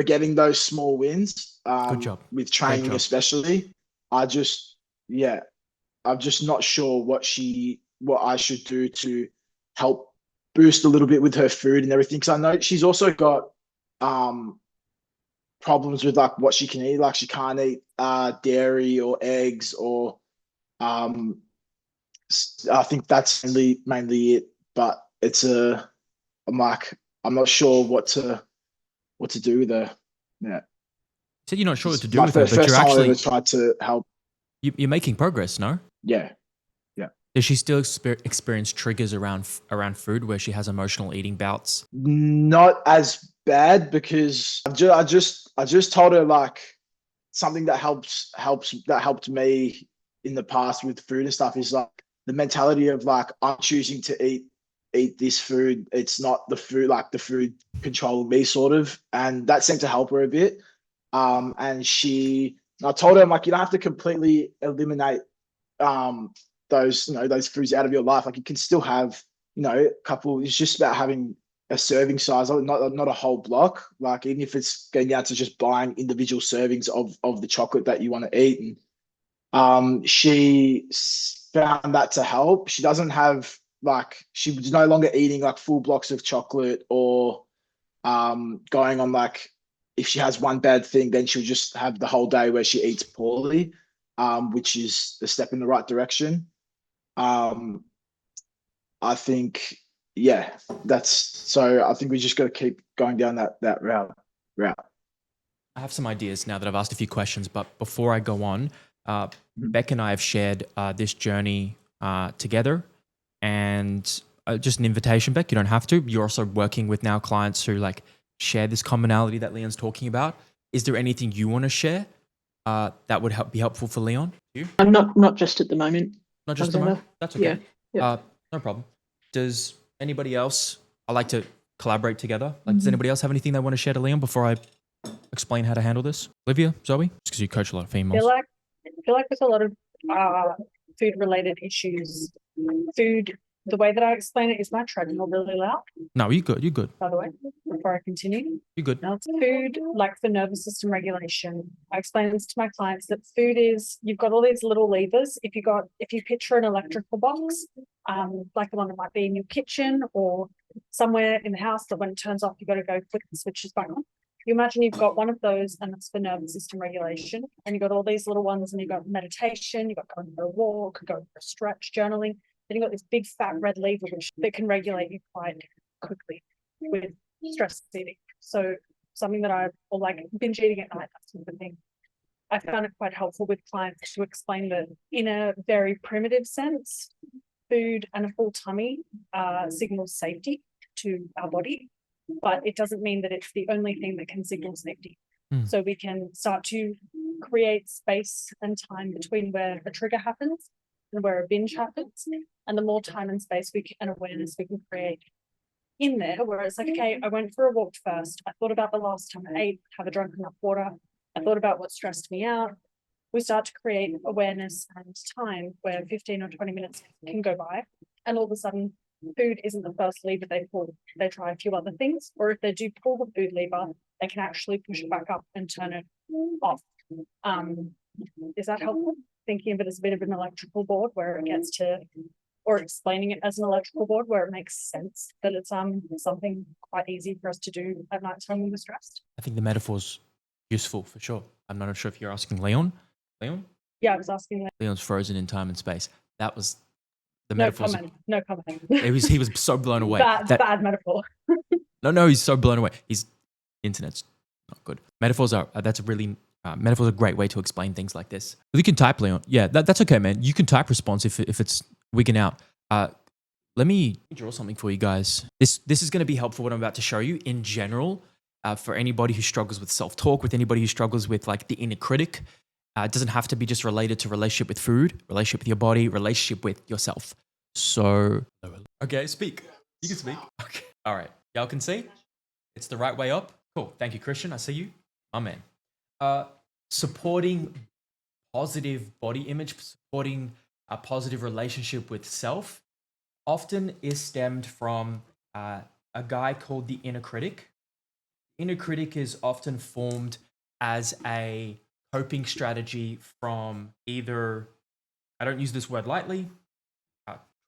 getting those small wins. Good job. With training, especially. I'm just not sure what I should do to help boost a little bit with her food and everything. Because I know she's also got problems with like what she can eat. Like, she can't eat dairy or eggs, or I think that's mainly it. But I'm not sure what to do with her. Yeah. So you're not sure what to do My with her, but first you're time I actually ever tried to help. you're making progress, no? Yeah. Does she still experience triggers around food where she has emotional eating bouts? Not as bad, because I just told her, like, something that helped me in the past with food and stuff is like the mentality of like, I'm choosing to eat this food. It's not the food, like the food controlling me, sort of. And that seemed to help her a bit. And I told her, I'm like, you don't have to completely eliminate those foods out of your life. Like, you can still have, a couple. It's just about having a serving size, not a whole block. Like, even if it's going down to just buying individual servings of the chocolate that you want to eat. And she found that to help. She doesn't have, like, she's no longer eating like full blocks of chocolate, or going on, like, if she has one bad thing, then she'll just have the whole day where she eats poorly, which is a step in the right direction. I think, yeah, I think we just got to keep going down that route. I have some ideas now that I've asked a few questions, but before I go on, Beck and I have shared this journey together, and just an invitation, Beck, you don't have to. You're also working with now clients who like share this commonality that Leon's talking about. Is there anything you want to share that would be helpful for Leon? You? I'm not just at the moment. Not just at the moment? That's okay. Yeah. No problem. Does anybody else, I like to collaborate together. Like, does anybody else have anything they want to share to Leon before I explain how to handle this? Olivia, Zoe? Just because you coach a lot of females. I feel like there's a lot of food related issues. The way that I explain it, is my treadmill really loud? No, you're good. By the way, before I continue. You're good. Now, it's food, like for nervous system regulation. I explain this to my clients that food is, you've got all these little levers. If you picture an electrical box, like the one that might be in your kitchen or somewhere in the house, that when it turns off, you've got to go click the switches back on. You imagine you've got one of those, and it's for nervous system regulation, and you've got all these little ones, and you've got meditation, you've got going for a walk, going for a stretch, journaling. then you've got this big fat red lever that can regulate you quite quickly with stress eating. So something that or like binge eating at night, that's sort of thing. I found it quite helpful with clients to explain that in a very primitive sense, food and a full tummy signals safety to our body, but it doesn't mean that it's the only thing that can signal safety. So we can start to create space and time between where a trigger happens and where a binge happens. And the more time and space and awareness we can create in there, where it's like, okay, I went for a walk first. I thought about the last time I ate, have I drunk enough water? I thought about what stressed me out. We start to create awareness and time where 15 or 20 minutes can go by. And all of a sudden, food isn't the first lever they pull. They try a few other things. Or if they do pull the food lever, they can actually push it back up and turn it off. Is that helpful? Thinking of it as a bit of an electrical board where it gets to, or explaining it as an electrical board where it makes sense that it's something quite easy for us to do at night time when we're stressed. I think the metaphor's useful for sure. I'm not sure if you're asking Leon. Leon? Yeah, I was asking. Leon's frozen in time and space. That was the No metaphor. comment. No comment. He was so blown away. Bad metaphor. No, he's so blown away. Internet's not good. Metaphors are metaphors are a great way to explain things like this. You can type, Leon. Yeah, that's okay, man. You can type response if it's wigging out. Let me draw something for you guys. This is going to be helpful what I'm about to show you in general for anybody who struggles with self-talk, with anybody who struggles with like the inner critic. It doesn't have to be just related to relationship with food, relationship with your body, relationship with yourself. So, okay, speak. You can speak. Okay. All right. Y'all can see? It's the right way up. Cool. Thank you, Christian. I see you. My man. Supporting positive body image, supporting a positive relationship with self often is stemmed from a guy called the inner critic. Inner critic is often formed as a coping strategy from either, I don't use this word lightly,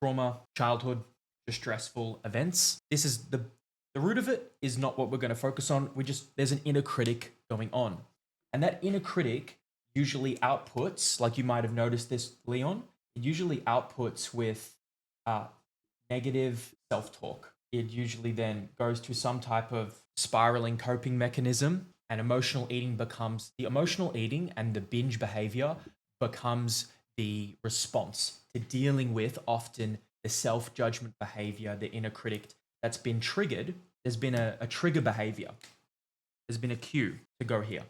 trauma, childhood, distressful events. This is the root of it is not what we're going to focus on. There's an inner critic going on. And that inner critic usually outputs, like you might have noticed this, Leon, it usually outputs with negative self-talk. It usually then goes to some type of spiraling coping mechanism, and emotional eating and the binge behavior becomes the response to dealing with often the self-judgment behavior, the inner critic that's been triggered. There's been a trigger behavior. There's been a cue to go here,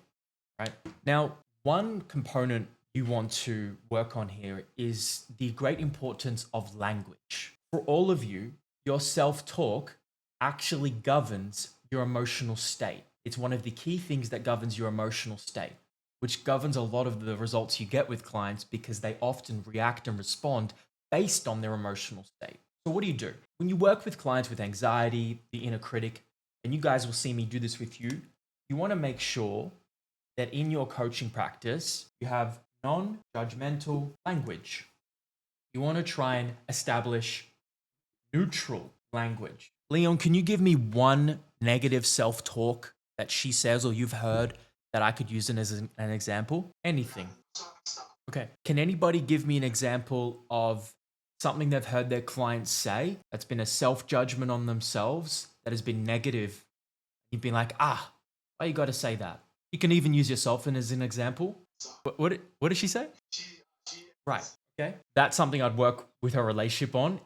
right? Now, one component you want to work on here is the great importance of language. For all of you, your self-talk actually governs your emotional state. It's one of the key things that governs your emotional state, which governs a lot of the results you get with clients because they often react and respond based on their emotional state. So what do? When you work with clients with anxiety, the inner critic, and you guys will see me do this with you, you want to make sure that in your coaching practice, you have non-judgmental language. You want to try and establish neutral language. Leon, can you give me one negative self-talk that she says or you've heard that I could use as an example? Anything. Okay. Can anybody give me an example of something they've heard their clients say that's been a self-judgment on themselves that has been negative? You've been like, why you got to say that? You can even use yourself as an example. What did she say? Right. Okay. That's something I'd work with her relationship on,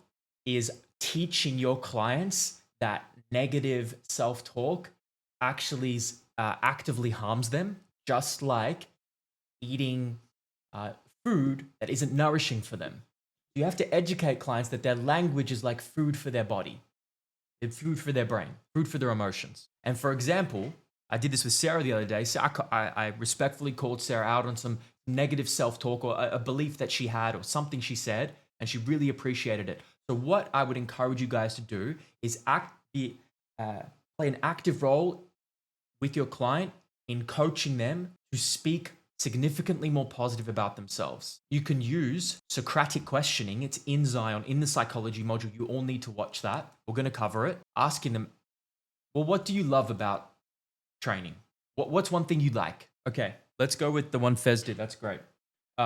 is teaching your clients that negative self-talk actually actively harms them, just like eating food that isn't nourishing for them. You have to educate clients that their language is like food for their body, food for their brain, food for their emotions. And for example, I did this with Sarah the other day. So I respectfully called Sarah out on some negative self-talk or a belief that she had or something she said, and she really appreciated it. So what I would encourage you guys to do is play an active role with your client in coaching them to speak significantly more positive about themselves. You can use Socratic questioning. It's in Zion, in the psychology module. You all need to watch that. We're going to cover it. Asking them, well, what do you love about training? What's one thing you like? Okay, let's go with the one Fez did. That's great.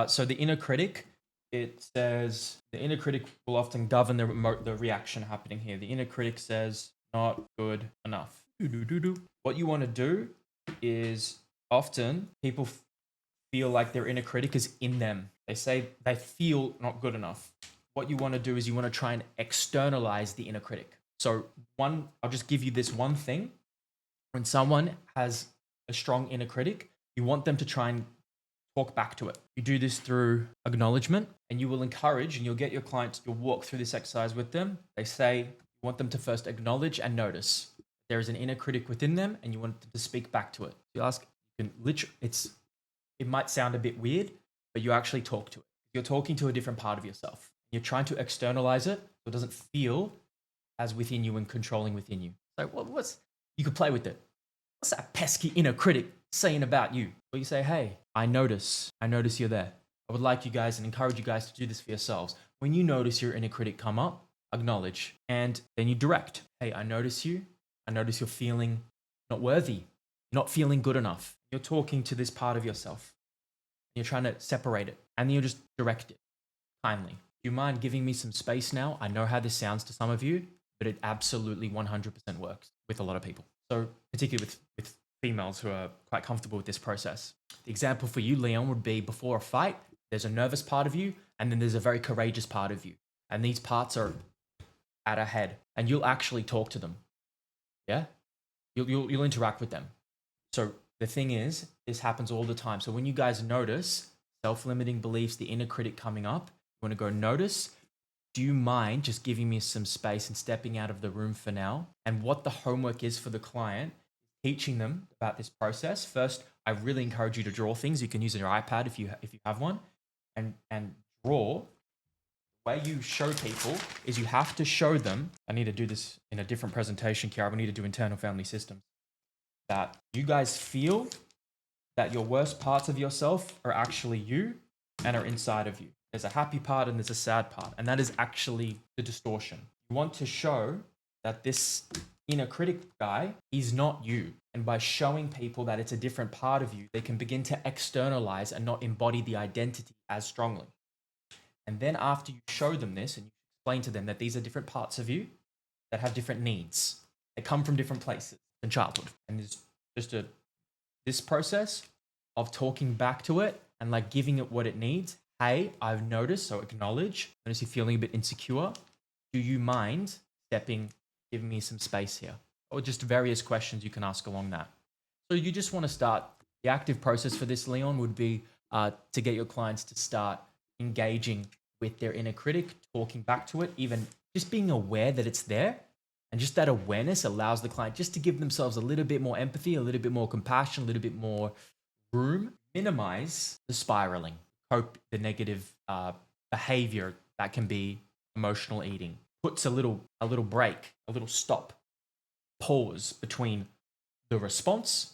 So the inner critic, it says the inner critic will often govern the reaction happening here. The inner critic says not good enough. What you want to do is often people feel like their inner critic is in them. They say they feel not good enough. What you want to do is you want to try and externalize the inner critic. So I'll just give you this one thing. When someone has a strong inner critic, you want them to try and talk back to it. You do this through acknowledgement, and you will encourage, and you'll get your clients, you'll walk through this exercise with them. They say you want them to first acknowledge and notice there is an inner critic within them, and you want them to speak back to it. You ask, you can literally, it might sound a bit weird, but you actually talk to it. You're talking to a different part of yourself. You're trying to externalize it so it doesn't feel as within you and controlling within you. So you could play with it. What's that pesky inner critic saying about you? Or you say, hey, I notice you're there. I would like you guys and encourage you guys to do this for yourselves. When you notice your inner critic come up, acknowledge, and then you direct. Hey, I notice you. I notice you're feeling not worthy. You're not feeling good enough. You're talking to this part of yourself. You're trying to separate it, and then you just direct it kindly. Do you mind giving me some space now? I know how this sounds to some of you, but it absolutely 100% works with a lot of people. So particularly with females who are quite comfortable with this process. The example for you, Leon, would be before a fight, there's a nervous part of you, and then there's a very courageous part of you. And these parts are at a head, and you'll actually talk to them. Yeah? You'll interact with them. So the thing is, this happens all the time. So when you guys notice self-limiting beliefs, the inner critic coming up, you want to go notice, do you mind just giving me some space and stepping out of the room for now? And what the homework is for the client, teaching them about this process. First, I really encourage you to draw things. You can use your iPad if you have one, and draw. The way you show people is you have to show them. I need to do this in a different presentation, Kiara. We need to do internal family systems. That you guys feel that your worst parts of yourself are actually you and are inside of you. There's a happy part and there's a sad part, and that is actually the distortion. You want to show that this inner critic guy is not you. And by showing people that it's a different part of you, they can begin to externalize and not embody the identity as strongly. And then after you show them this and you explain to them that these are different parts of you that have different needs, they come from different places in childhood. And there's just this process of talking back to it and like giving it what it needs. Hey, I've noticed, so acknowledge. Notice you're feeling a bit insecure. Do you mind giving me some space here? Or just various questions you can ask along that. So you just want to start, the active process for this, Leon, would be to get your clients to start engaging with their inner critic, talking back to it, even just being aware that it's there. And just that awareness allows the client just to give themselves a little bit more empathy, a little bit more compassion, a little bit more room, minimize the spiraling, cope the negative behavior that can be emotional eating. Puts a little break, a little stop, pause between the response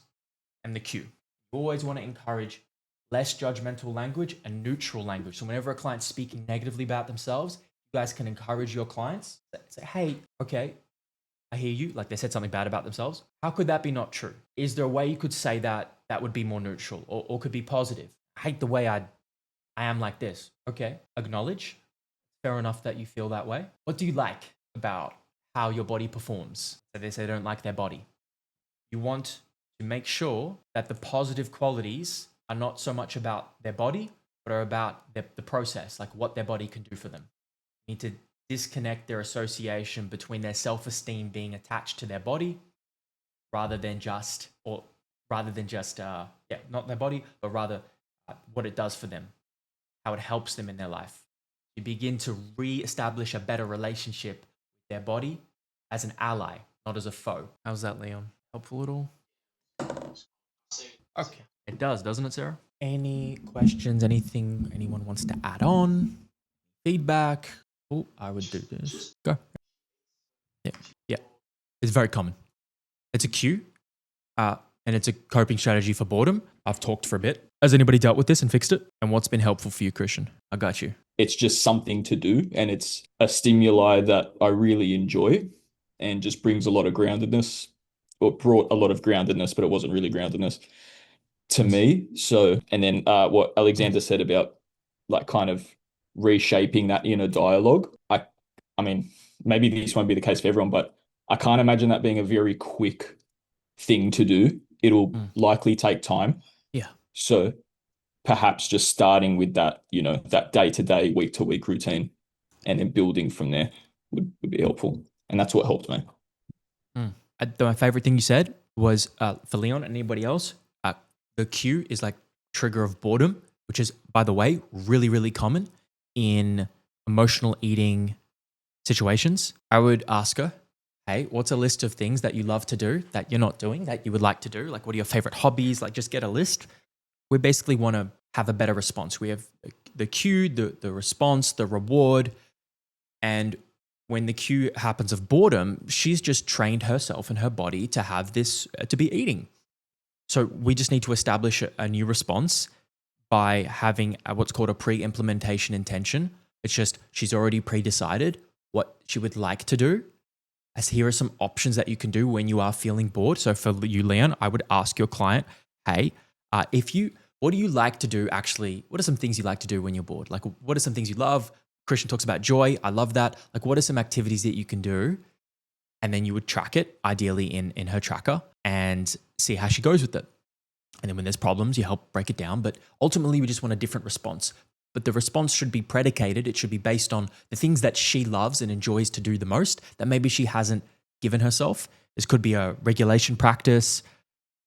and the cue. You always want to encourage less judgmental language and neutral language. So whenever a client's speaking negatively about themselves, you guys can encourage your clients. Say, hey, okay, I hear you. Like they said something bad about themselves. How could that be not true? Is there a way you could say that would be more neutral or could be positive? I hate the way I am like this. Okay, acknowledge. Fair enough that you feel that way. What do you like about how your body performs? So they say they don't like their body. You want to make sure that the positive qualities are not so much about their body, but are about the process, like what their body can do for them. You need to disconnect their association between their self-esteem being attached to their body rather than just not their body, but rather what it does for them, how it helps them in their life. You begin to re-establish a better relationship with their body as an ally, not as a foe. How's that, Leon? Helpful at all? Okay. It does, doesn't it, Sarah? Any questions, anything anyone wants to add on? Feedback? Oh, I would do this. Go. Yeah. It's very common. It's a cue, and it's a coping strategy for boredom. I've talked for a bit. Has anybody dealt with this and fixed it? And what's been helpful for you, Christian? I got you. It's just something to do, and it's a stimuli that I really enjoy and just brings a lot of groundedness, or brought a lot of groundedness, but it wasn't really groundedness to me. So, and then what Alexander said about like kind of reshaping that inner dialogue. I mean, maybe this won't be the case for everyone, but I can't imagine that being a very quick thing to do. It'll likely take time. Yeah. So perhaps just starting with that, that day-to-day, week-to-week routine and then building from there would be helpful. And that's what helped me. My favorite thing you said was for Leon and anybody else, the cue is like trigger of boredom, which is, by the way, really, really common in emotional eating situations. I would ask her, hey, what's a list of things that you love to do that you're not doing that you would like to do? Like, what are your favorite hobbies? Like, just get a list. We basically want to have a better response. We have the cue, the response, the reward. And when the cue happens of boredom, she's just trained herself and her body to have this, to be eating. So we just need to establish a new response by having what's called a pre-implementation intention. It's just she's already pre-decided what she would like to do. As here are some options that you can do when you are feeling bored. So for you, Leon, I would ask your client, hey, what do you like to do actually? What are some things you like to do when you're bored? Like, what are some things you love? Christian talks about joy. I love that. Like, what are some activities that you can do? And then you would track it, ideally in her tracker, and see how she goes with it. And then when there's problems, you help break it down. But ultimately, we just want a different response. But the response should be predicated. It should be based on the things that she loves and enjoys to do the most that maybe she hasn't given herself. This could be a regulation practice.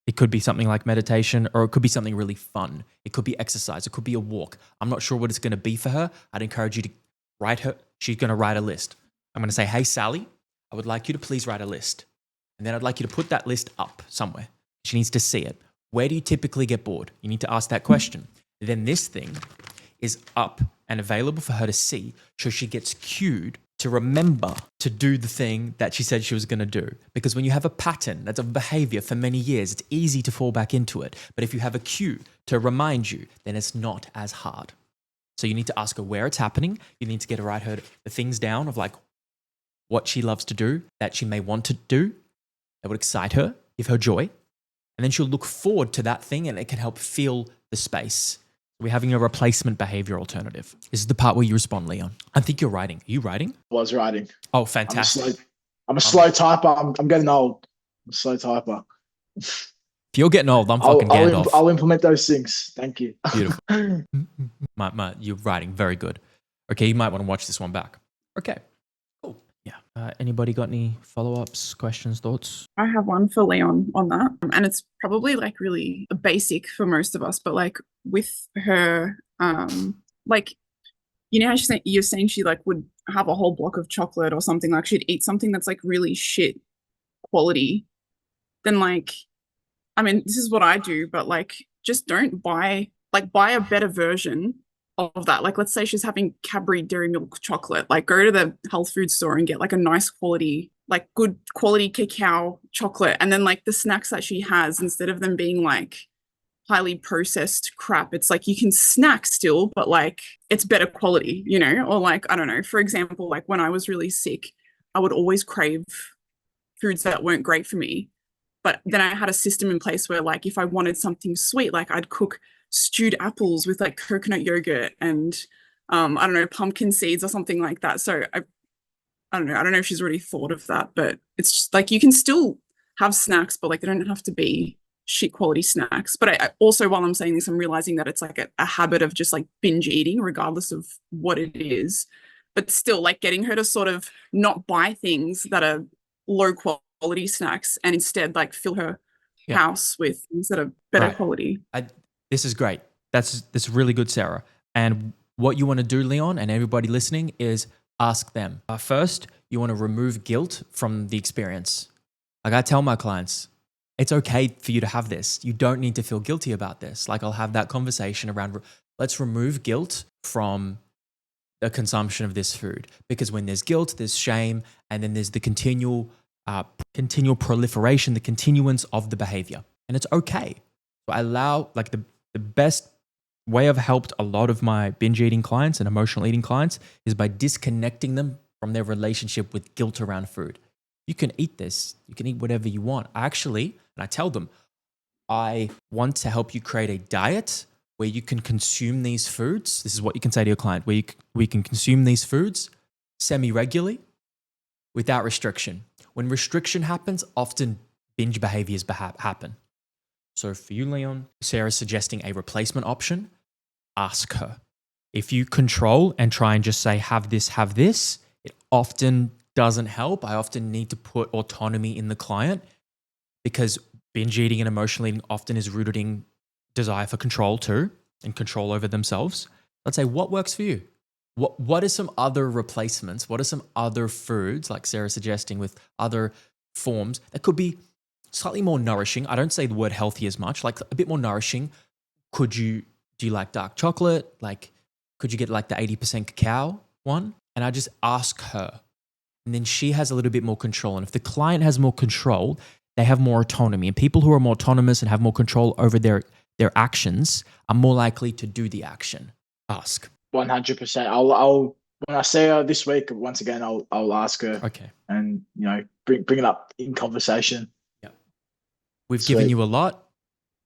It could be something like meditation, or it could be something really fun. It could be exercise. It could be a walk. I'm not sure what it's going to be for her. I'd encourage you to write her. She's going to write a list. I'm going to say, hey, Sally, I would like you to please write a list. And then I'd like you to put that list up somewhere. She needs to see it. Where do you typically get bored? You need to ask that question. Then this thing is up and available for her to see, so she gets cued to remember to do the thing that she said she was going to do. Because when you have a pattern that's of behavior for many years, it's easy to fall back into it. But if you have a cue to remind you, then it's not as hard. So you need to ask her where it's happening. You need to get her write her the things down of like what she loves to do, that she may want to do, that would excite her, give her joy. And then she'll look forward to that thing, and it can help fill the space. We're having a replacement behavior alternative. This is the part where you respond, Leon. I think you're writing. Are you writing? Was writing. Oh, fantastic. I'm a slow typer. I'm getting old. I'm a slow typer. If you're getting old, I'm fucking Gandalf. I'll implement those things. Thank you. Beautiful. You're writing. Very good. Okay, you might want to watch this one back. Okay. Cool. Yeah. Anybody got any follow-ups, questions, thoughts? I have one for Leon on that. And it's probably like really basic for most of us, but like with her, like, you know how you're saying she like would have a whole block of chocolate or something, like she'd eat something that's like really shit quality. Then like, I mean, this is what I do, but like, just don't buy a better version of that. Like, let's say she's having Cadbury Dairy Milk chocolate, like go to the health food store and get like a nice quality, like good quality cacao chocolate. And then like the snacks that she has, instead of them being like highly processed crap, it's like you can snack still, but like it's better quality, you know? Or like, I don't know, for example, like when I was really sick, I would always crave foods that weren't great for me. But then I had a system in place where like if I wanted something sweet, like I'd cook stewed apples with like coconut yogurt and I don't know, pumpkin seeds or something like that. So I don't know if she's already thought of that, but it's just like you can still have snacks, but like they don't have to be shit quality snacks. But I also, while I'm saying this, I'm realizing that it's like a habit of just like binge eating, regardless of what it is. But still, like getting her to sort of not buy things that are low quality snacks and instead like fill her house with things that are better quality. This is great. This is really good, Sarah. And what you want to do, Leon, and everybody listening, is ask them. First, you want to remove guilt from the experience. Like I tell my clients, it's okay for you to have this. You don't need to feel guilty about this. Like I'll have that conversation around, let's remove guilt from the consumption of this food. Because when there's guilt, there's shame, and then there's the continual proliferation, the continuance of the behavior. And it's okay. So I allow, like the best way I've helped a lot of my binge eating clients and emotional eating clients is by disconnecting them from their relationship with guilt around food. You can eat this. You can eat whatever you want. And I tell them, I want to help you create a diet where you can consume these foods. This is what you can say to your client, where we can consume these foods semi-regularly without restriction. When restriction happens, often binge behaviors happen. So for you, Leon, Sarah's suggesting a replacement option. Ask her. If you control and try and just say, have this, it often doesn't help. I often need to put autonomy in the client because binge eating and emotional eating often is rooted in desire for control too, and control over themselves. Let's say, what works for you? What are some other replacements? What are some other foods, like Sarah's suggesting, with other forms that could be slightly more nourishing? I don't say the word healthy as much, like a bit more nourishing. Do you like dark chocolate? Like, could you get like the 80% cacao one? And I just ask her. And then she has a little bit more control. And if the client has more control, they have more autonomy. And people who are more autonomous and have more control over their actions are more likely to do the action. Ask. 100%. I'll when I see her this week, once again, I'll ask her. Okay. And bring it up in conversation. Yeah. We've Sweet. given you a lot.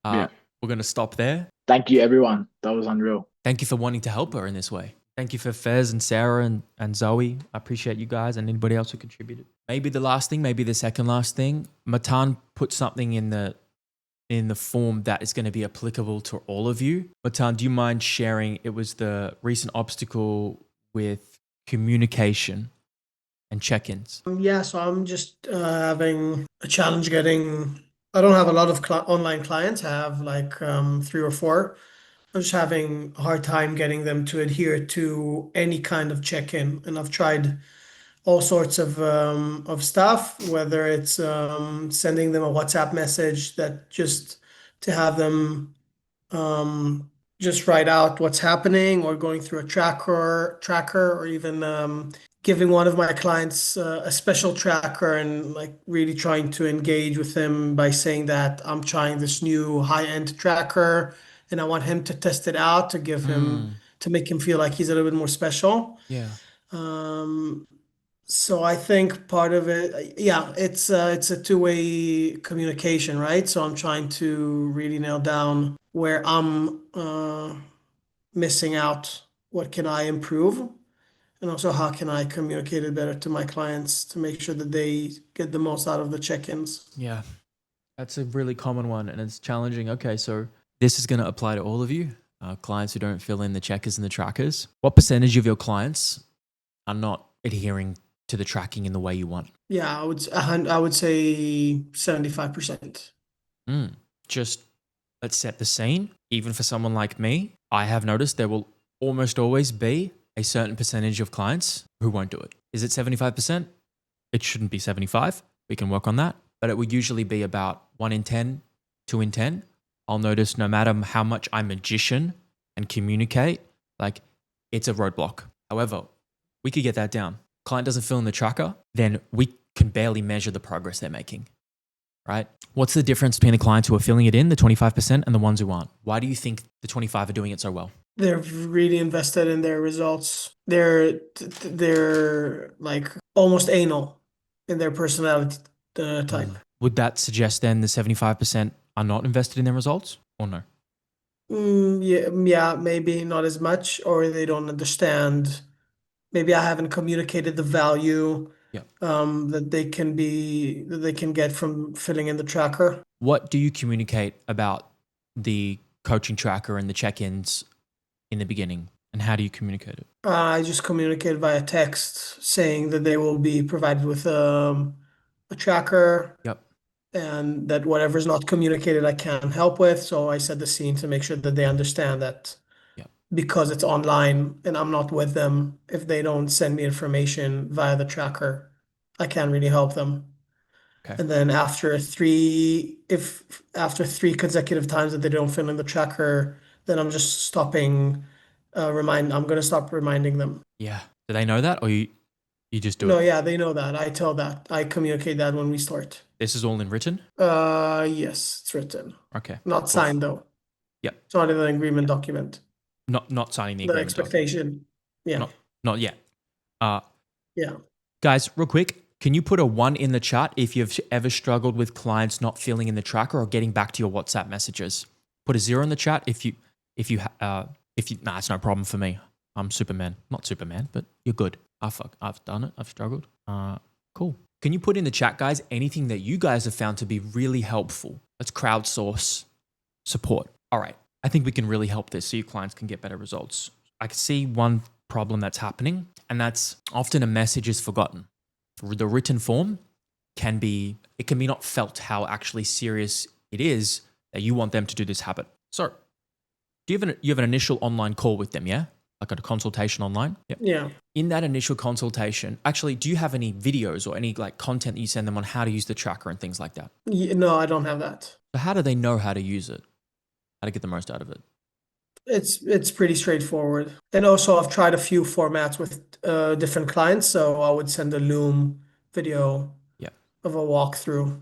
Yeah. We're going to stop there. Thank you, everyone. That was unreal. Thank you for wanting to help her in this way. Thank you for Fez and Sarah and Zoe. I appreciate you guys and anybody else who contributed. Maybe the last thing, maybe the second last thing. Matan put something in the form that is going to be applicable to all of you. Matan, do you mind sharing? It was the recent obstacle with communication and check-ins. Yeah, so I'm just having a challenge getting. I don't have a lot of online clients. I have like 3 or 4. I'm just having a hard time getting them to adhere to any kind of check-in, and I've tried all sorts of stuff, whether it's sending them a WhatsApp message that just to have them just write out what's happening, or going through a tracker, or even giving one of my clients a special tracker and like really trying to engage with him by saying that I'm trying this new high-end tracker and I want him to test it out to give him to make him feel like he's a little bit more special. Yeah. So I think part of it, yeah, it's a two-way communication, right? So I'm trying to really nail down where I'm missing out, what can I improve, and also how can I communicate it better to my clients to make sure that they get the most out of the check-ins. Yeah. That's a really common one and it's challenging. Okay, so this is going to apply to all of you, clients who don't fill in the checkers and the trackers. What percentage of your clients are not adhering to the tracking in the way you want? Yeah, I would say 75%. Just let's set the scene. Even for someone like me, I have noticed there will almost always be a certain percentage of clients who won't do it. Is it 75%? It shouldn't be 75. We can work on that. But it will usually be about 1 in 10, 2 in 10. I'll notice no matter how much I magician and communicate, like it's a roadblock. However, we could get that down. Client doesn't fill in the tracker, then we can barely measure the progress they're making, right? What's the difference between the clients who are filling it in, the 25%, and the ones who aren't? Why do you think the 25 are doing it so well? They're really invested in their results. They're like almost anal in their personality type. Would that suggest then the 75% are not invested in their results or no? Yeah, maybe not as much, or they don't understand. Maybe I haven't communicated the value that they can get from filling in the tracker. What do you communicate about the coaching tracker and the check-ins in the beginning, and how do you communicate it? I just communicate via text saying that they will be provided with a tracker. Yep. And that whatever's not communicated, I can help with. So I set the scene to make sure that they understand that because it's online and I'm not with them, if they don't send me information via the tracker, I can't really help them. Okay. And then after 3 consecutive times that they don't fill in the tracker, then I'm just stopping. I'm going to stop reminding them. Yeah. Do they know that, or you just do it? No, yeah, they know that. I communicate that when we start. This is all in written? Yes, it's written. Okay. Not signed though. Yep. It's not in the agreement document. Not signing the The agreement. expectation. Yeah. Not yet. Yeah. Guys, real quick, can you put a 1 in the chat if you've ever struggled with clients not filling in the tracker or getting back to your WhatsApp messages? Put a 0 in the chat if you Nah, it's no problem for me. I'm Superman. Not Superman, but you're good. I've done it. I've struggled. Cool. Can you put in the chat, guys, anything that you guys have found to be really helpful? Let's crowdsource support. All right. I think we can really help this so your clients can get better results. I can see one problem that's happening, and that's often a message is forgotten. The written form can be not felt how actually serious it is that you want them to do this habit. So you have an initial online call with them, yeah? Like a consultation online? Yep. Yeah. In that initial consultation, actually, do you have any videos or any like content that you send them on how to use the tracker and things like that? No, I don't have that. So how do they know how to use it? How to get the most out of it? It's pretty straightforward. And also I've tried a few formats with different clients, so I would send a Loom video of a walkthrough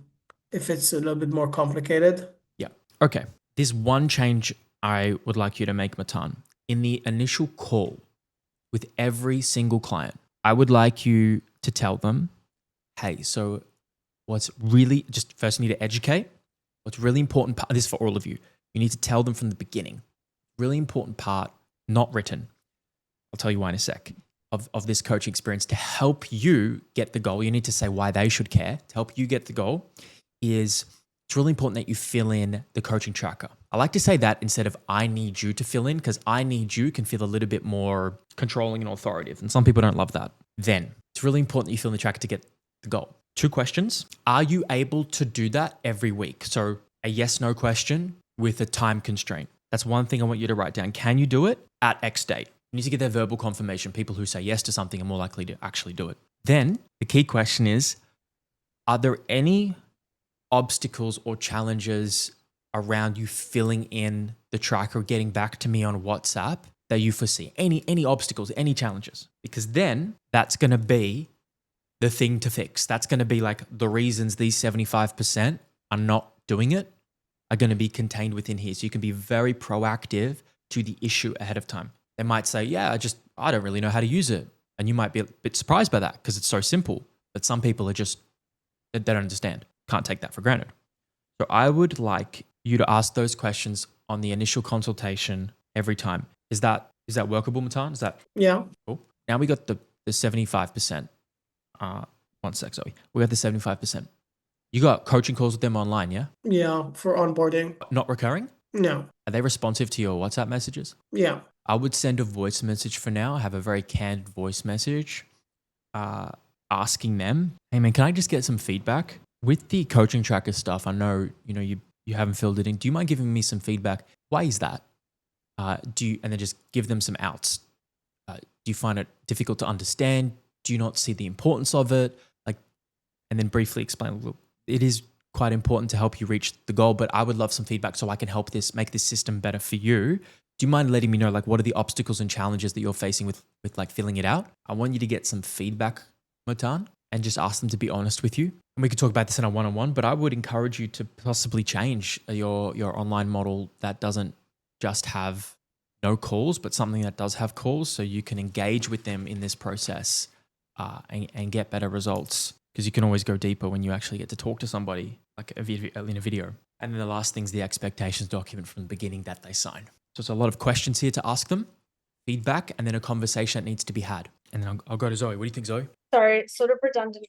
if it's a little bit more complicated. Yeah. Okay. There's one change I would like you to make, Matan. In the initial call with every single client, I would like you to tell them, hey, so what's really, just first you need to educate. What's really important part, this is for all of you. You need to tell them from the beginning. Really important part, not written. I'll tell you why in a sec. Of this coaching experience to help you get the goal. You need to say why they should care. To help you get the goal is it's really important that you fill in the coaching tracker. I like to say that instead of I need you to fill in, because I need you can feel a little bit more controlling and authoritative. And some people don't love that. Then it's really important that you fill in the tracker to get the goal. 2 questions. Are you able to do that every week? So a yes/no question with a time constraint. That's one thing I want you to write down. Can you do it at X date? You need to get their verbal confirmation. People who say yes to something are more likely to actually do it. Then the key question is, are there any obstacles or challenges around you filling in the tracker, getting back to me on WhatsApp that you foresee? Any obstacles, any challenges? Because then that's going to be the thing to fix. That's going to be like the reasons these 75% are not doing it are going to be contained within here. So you can be very proactive to the issue ahead of time. They might say, yeah, I don't really know how to use it. And you might be a bit surprised by that because it's so simple. But some people are just, they don't understand. Can't take that for granted. So I would like you to ask those questions on the initial consultation every time. Is that workable, Matan? Is that Yeah. cool? Now we got the 75%. One sec, Zoe. We got the 75%. You got coaching calls with them online, yeah? Yeah, for onboarding. Not recurring? No. Are they responsive to your WhatsApp messages? Yeah. I would send a voice message for now. Have a very candid voice message asking them, hey man, can I just get some feedback? With the coaching tracker stuff, I know you haven't filled it in. Do you mind giving me some feedback? Why is that? And then just give them some outs. Do you find it difficult to understand? Do you not see the importance of it? And then briefly explain, look, it is quite important to help you reach the goal, but I would love some feedback so I can help make this system better for you. Do you mind letting me know what are the obstacles and challenges that you're facing with filling it out? I want you to get some feedback, Matan, and just ask them to be honest with you. And we could talk about this in a one-on-one, but I would encourage you to possibly change your online model that doesn't just have no calls, but something that does have calls so you can engage with them in this process and get better results. Because you can always go deeper when you actually get to talk to somebody in a video. And then the last thing is the expectations document from the beginning that they sign. So it's a lot of questions here to ask them, feedback, and then a conversation that needs to be had. And then I'll go to Zoe. What do you think, Zoe? Sorry, it's sort of redundant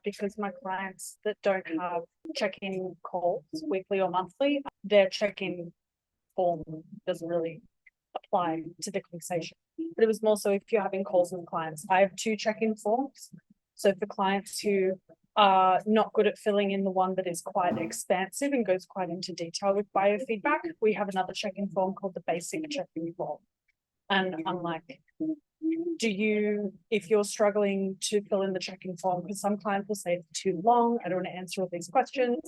because my clients that don't have check-in calls weekly or monthly, their check-in form doesn't really apply to the conversation. But it was more so if you're having calls with clients. I have 2 check-in forms. So for clients who are not good at filling in the one that is quite expansive and goes quite into detail with biofeedback, we have another check-in form called the basic check-in form. And I'm like, if you're struggling to fill in the check-in form, because some clients will say it's too long, I don't want to answer all these questions.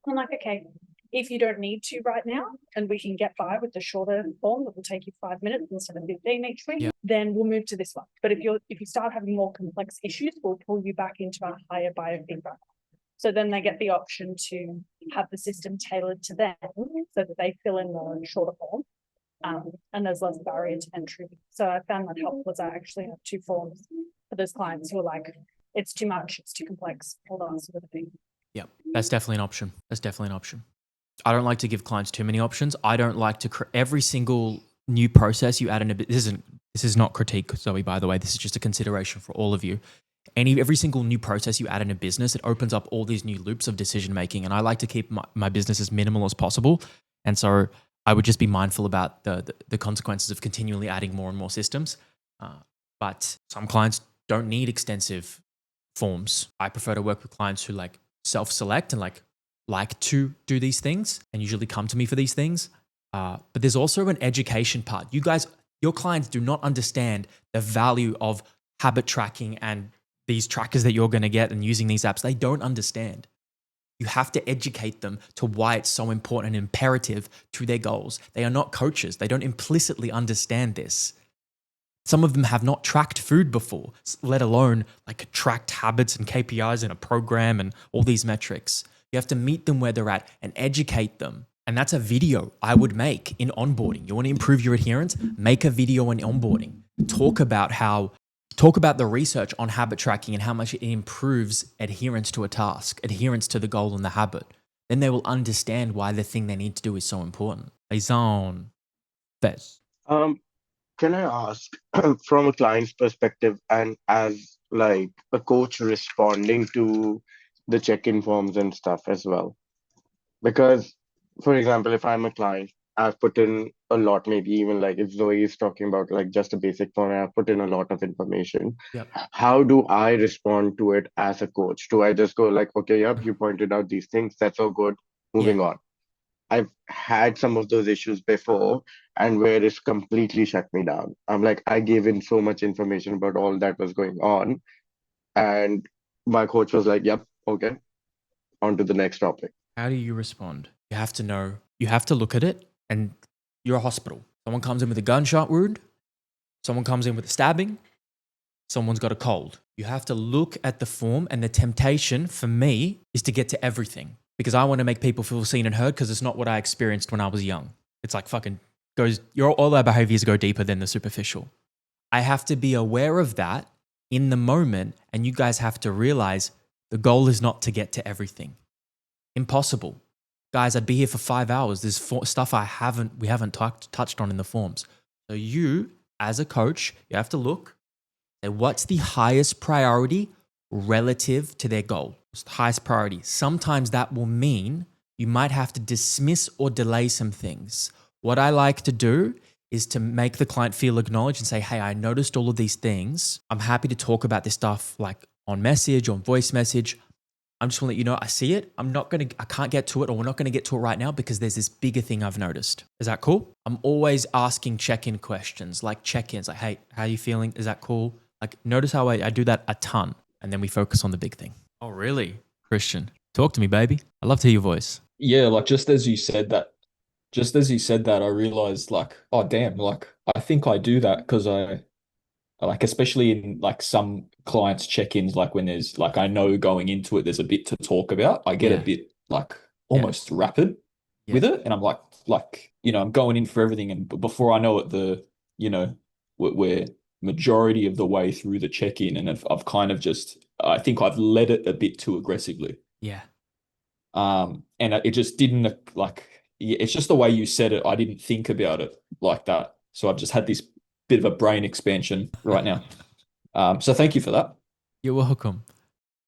I'm like, okay, if you don't need to right now, and we can get by with the shorter form that will take you 5 minutes instead of 15 each week, then we'll move to this one. But if you start having more complex issues, we'll pull you back into a higher biofeedback. So then they get the option to have the system tailored to them so that they fill in the shorter form. And there's less barrier to entry. So I found that helpful as I actually have 2 forms for those clients who are like, it's too much, it's too complex, all that sort of thing. Yeah, that's definitely an option. I don't like to give clients too many options. I don't like to every single new process you add in this is not critique, Zoe, by the way. This is just a consideration for all of you. Every single new process you add in a business, it opens up all these new loops of decision making. And I like to keep my business as minimal as possible. And so I would just be mindful about the consequences of continually adding more and more systems. But some clients don't need extensive forms. I prefer to work with clients who like self-select and like to do these things and usually come to me for these things. But there's also an education part. Your clients do not understand the value of habit tracking and these trackers that you're going to get and using these apps. They don't understand. You have to educate them to why it's so important and imperative to their goals. They are not coaches. They don't implicitly understand this. Some of them have not tracked food before, let alone like tracked habits and KPIs in a program and all these metrics. You have to meet them where they're at and educate them. And that's a video I would make in onboarding. You want to improve your adherence? Make a video on onboarding. Talk about the research on habit tracking and how much it improves adherence to a task, adherence to the goal and the habit. Then they will understand why the thing they need to do is so important. Zone. Fez. Can I ask from a client's perspective and as like a coach responding to the check-in forms and stuff as well? Because, for example, if I'm a client, I've put in a lot, maybe even like if Zoe is talking about like just a basic form, I've put in a lot of information. Yep. How do I respond to it as a coach? Do I just go like, okay, yep, you pointed out these things, that's all good, moving on? I've had some of those issues before and where it's completely shut me down. I'm like, I gave in so much information about all that was going on. And my coach was like, yep, okay, on to the next topic. How do you respond? You have to know, you have to look at it, and you're a hospital. Someone comes in with a gunshot wound, someone comes in with a stabbing, someone's got a cold. You have to look at the form, and the temptation for me is to get to everything because I want to make people feel seen and heard because it's not what I experienced when I was young. It's like all our behaviors go deeper than the superficial. I have to be aware of that in the moment, and you guys have to realize the goal is not to get to everything. Impossible. Guys, I'd be here for 5 hours. There's stuff we haven't touched on in the forms. So you, as a coach, you have to look at what's the highest priority relative to their goal. It's the highest priority. Sometimes that will mean you might have to dismiss or delay some things. What I like to do is to make the client feel acknowledged and say, hey, I noticed all of these things. I'm happy to talk about this stuff like on message, on voice message. I'm just want to let you know I see it. I can't get to it, or we're not going to get to it right now because there's this bigger thing I've noticed. Is that cool? I'm always asking check-in questions, like check-ins, like, hey, how are you feeling? Is that cool? Like, notice how I do that a ton, and then we focus on the big thing. Oh, really? Christian, talk to me, baby. I love to hear your voice. Yeah, like just as you said that, I realized like, oh damn, like I think I do that because I like, especially in like some clients check-ins, like when there's like, I know going into it, there's a bit to talk about. I get a bit like almost rapid with it. And I'm like, I'm going in for everything. And before I know it, we're majority of the way through the check-in, and I've kind of I think I've led it a bit too aggressively. Yeah. And it just didn't it's just the way you said it. I didn't think about it like that. So I've just had this bit of a brain expansion right now. So thank you for that. You're welcome.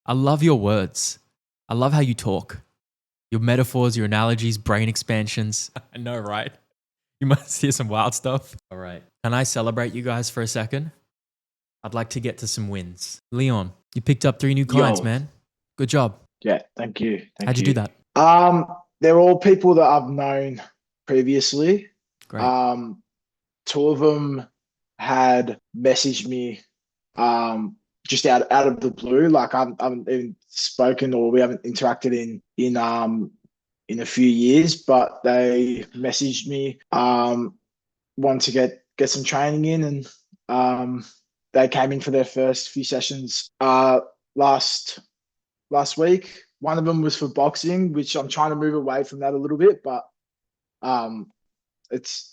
I love your words. I love how you talk. Your metaphors, your analogies, brain expansions. I know, right? You must hear some wild stuff. All right. Can I celebrate you guys for a second? I'd like to get to some wins. Leon, you picked up 3 new clients, man. Good job. Yeah, thank you. How'd you do that? They're all people that I've known previously. Great. 2 of them had messaged me just out of the blue. Like I haven't even spoken, or we haven't interacted in a few years, but they messaged me, wanted to get some training in, and they came in for their first few sessions last week. One of them was for boxing, which I'm trying to move away from that a little bit, but it's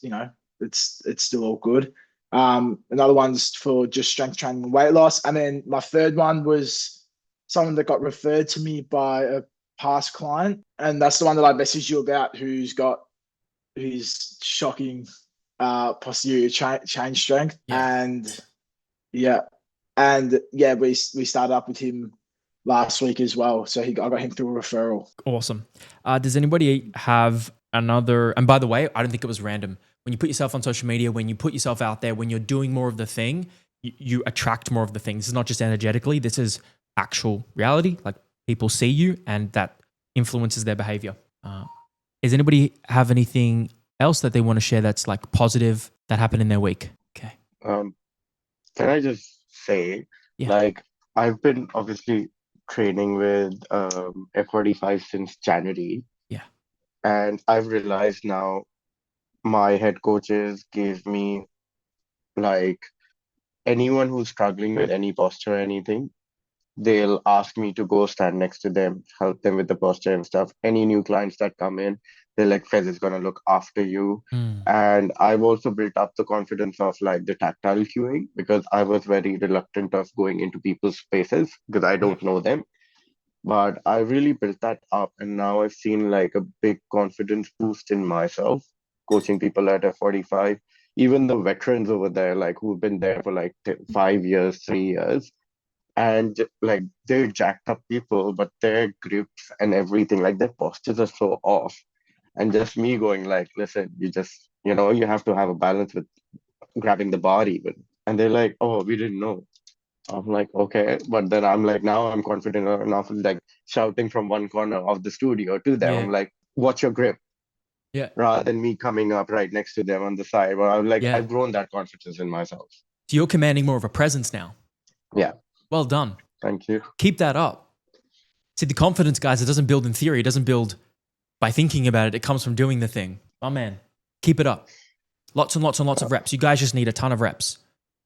still all good. Another one's for just strength training and weight loss. And then my third one was someone that got referred to me by past client, and that's the one that I messaged you about, who's shocking posterior chain strength. And we started up with him last week as well. So I got him through a referral. Awesome. Does anybody have another? And by the way, I don't think it was random. When you put yourself on social media, when you put yourself out there, when you're doing more of the thing, you attract more of the thing. This is not just energetically. This is actual reality. Like, people see you, and that influences their behavior. Does anybody have anything else that they want to share that's like positive that happened in their week? Okay. Can I just say, like, I've been obviously training with F45 since January. Yeah. And I've realized now my head coaches gave me, like, anyone who's struggling with any posture or anything, they'll ask me to go stand next to them, help them with the posture and stuff. Any new clients that come in, they're like, Fez is going to look after you. And I've also built up the confidence of like the tactile cueing, because I was very reluctant of going into people's spaces because I don't know them. But I really built that up, and now I've seen like a big confidence boost in myself, coaching people at F45, even the veterans over there, like who've been there for like 5 years, 3 years. And like, they're jacked up people, but their grips and everything, like their postures are so off. And just me going like, listen, you have to have a balance with grabbing the body. And they're like, oh, we didn't know. I'm like, okay. But then I'm like, now I'm confident enough, like shouting from one corner of the studio to them. I'm like, what's your grip? Yeah. Rather than me coming up right next to them on the side. But I'm like, I've grown that confidence in myself. So you're commanding more of a presence now. Yeah. Well done. Thank you. Keep that up. See, the confidence, guys, it doesn't build in theory. It doesn't build by thinking about it. It comes from doing the thing. Oh, man. Keep it up. Lots and lots and lots of reps. You guys just need a ton of reps,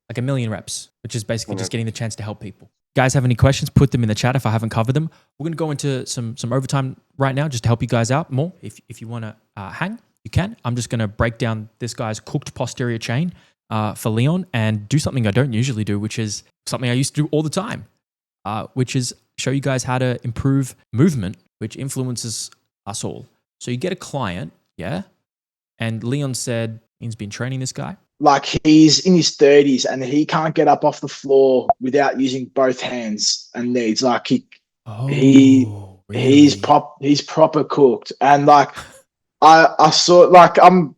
like 1 million reps, which is basically just getting the chance to help people. Guys have any questions, put them in the chat if I haven't covered them. We're going to go into some overtime right now just to help you guys out more. If you want to hang, you can. I'm just going to break down this guy's cooked posterior chain for Leon and do something I don't usually do, which is something I used to do all the time, which is show you guys how to improve movement, which influences us all. So you get a client, and Leon said he's been training this guy. Like, he's in his 30s and he can't get up off the floor without using both hands and knees. Like, he's proper cooked. And like, I saw, like, and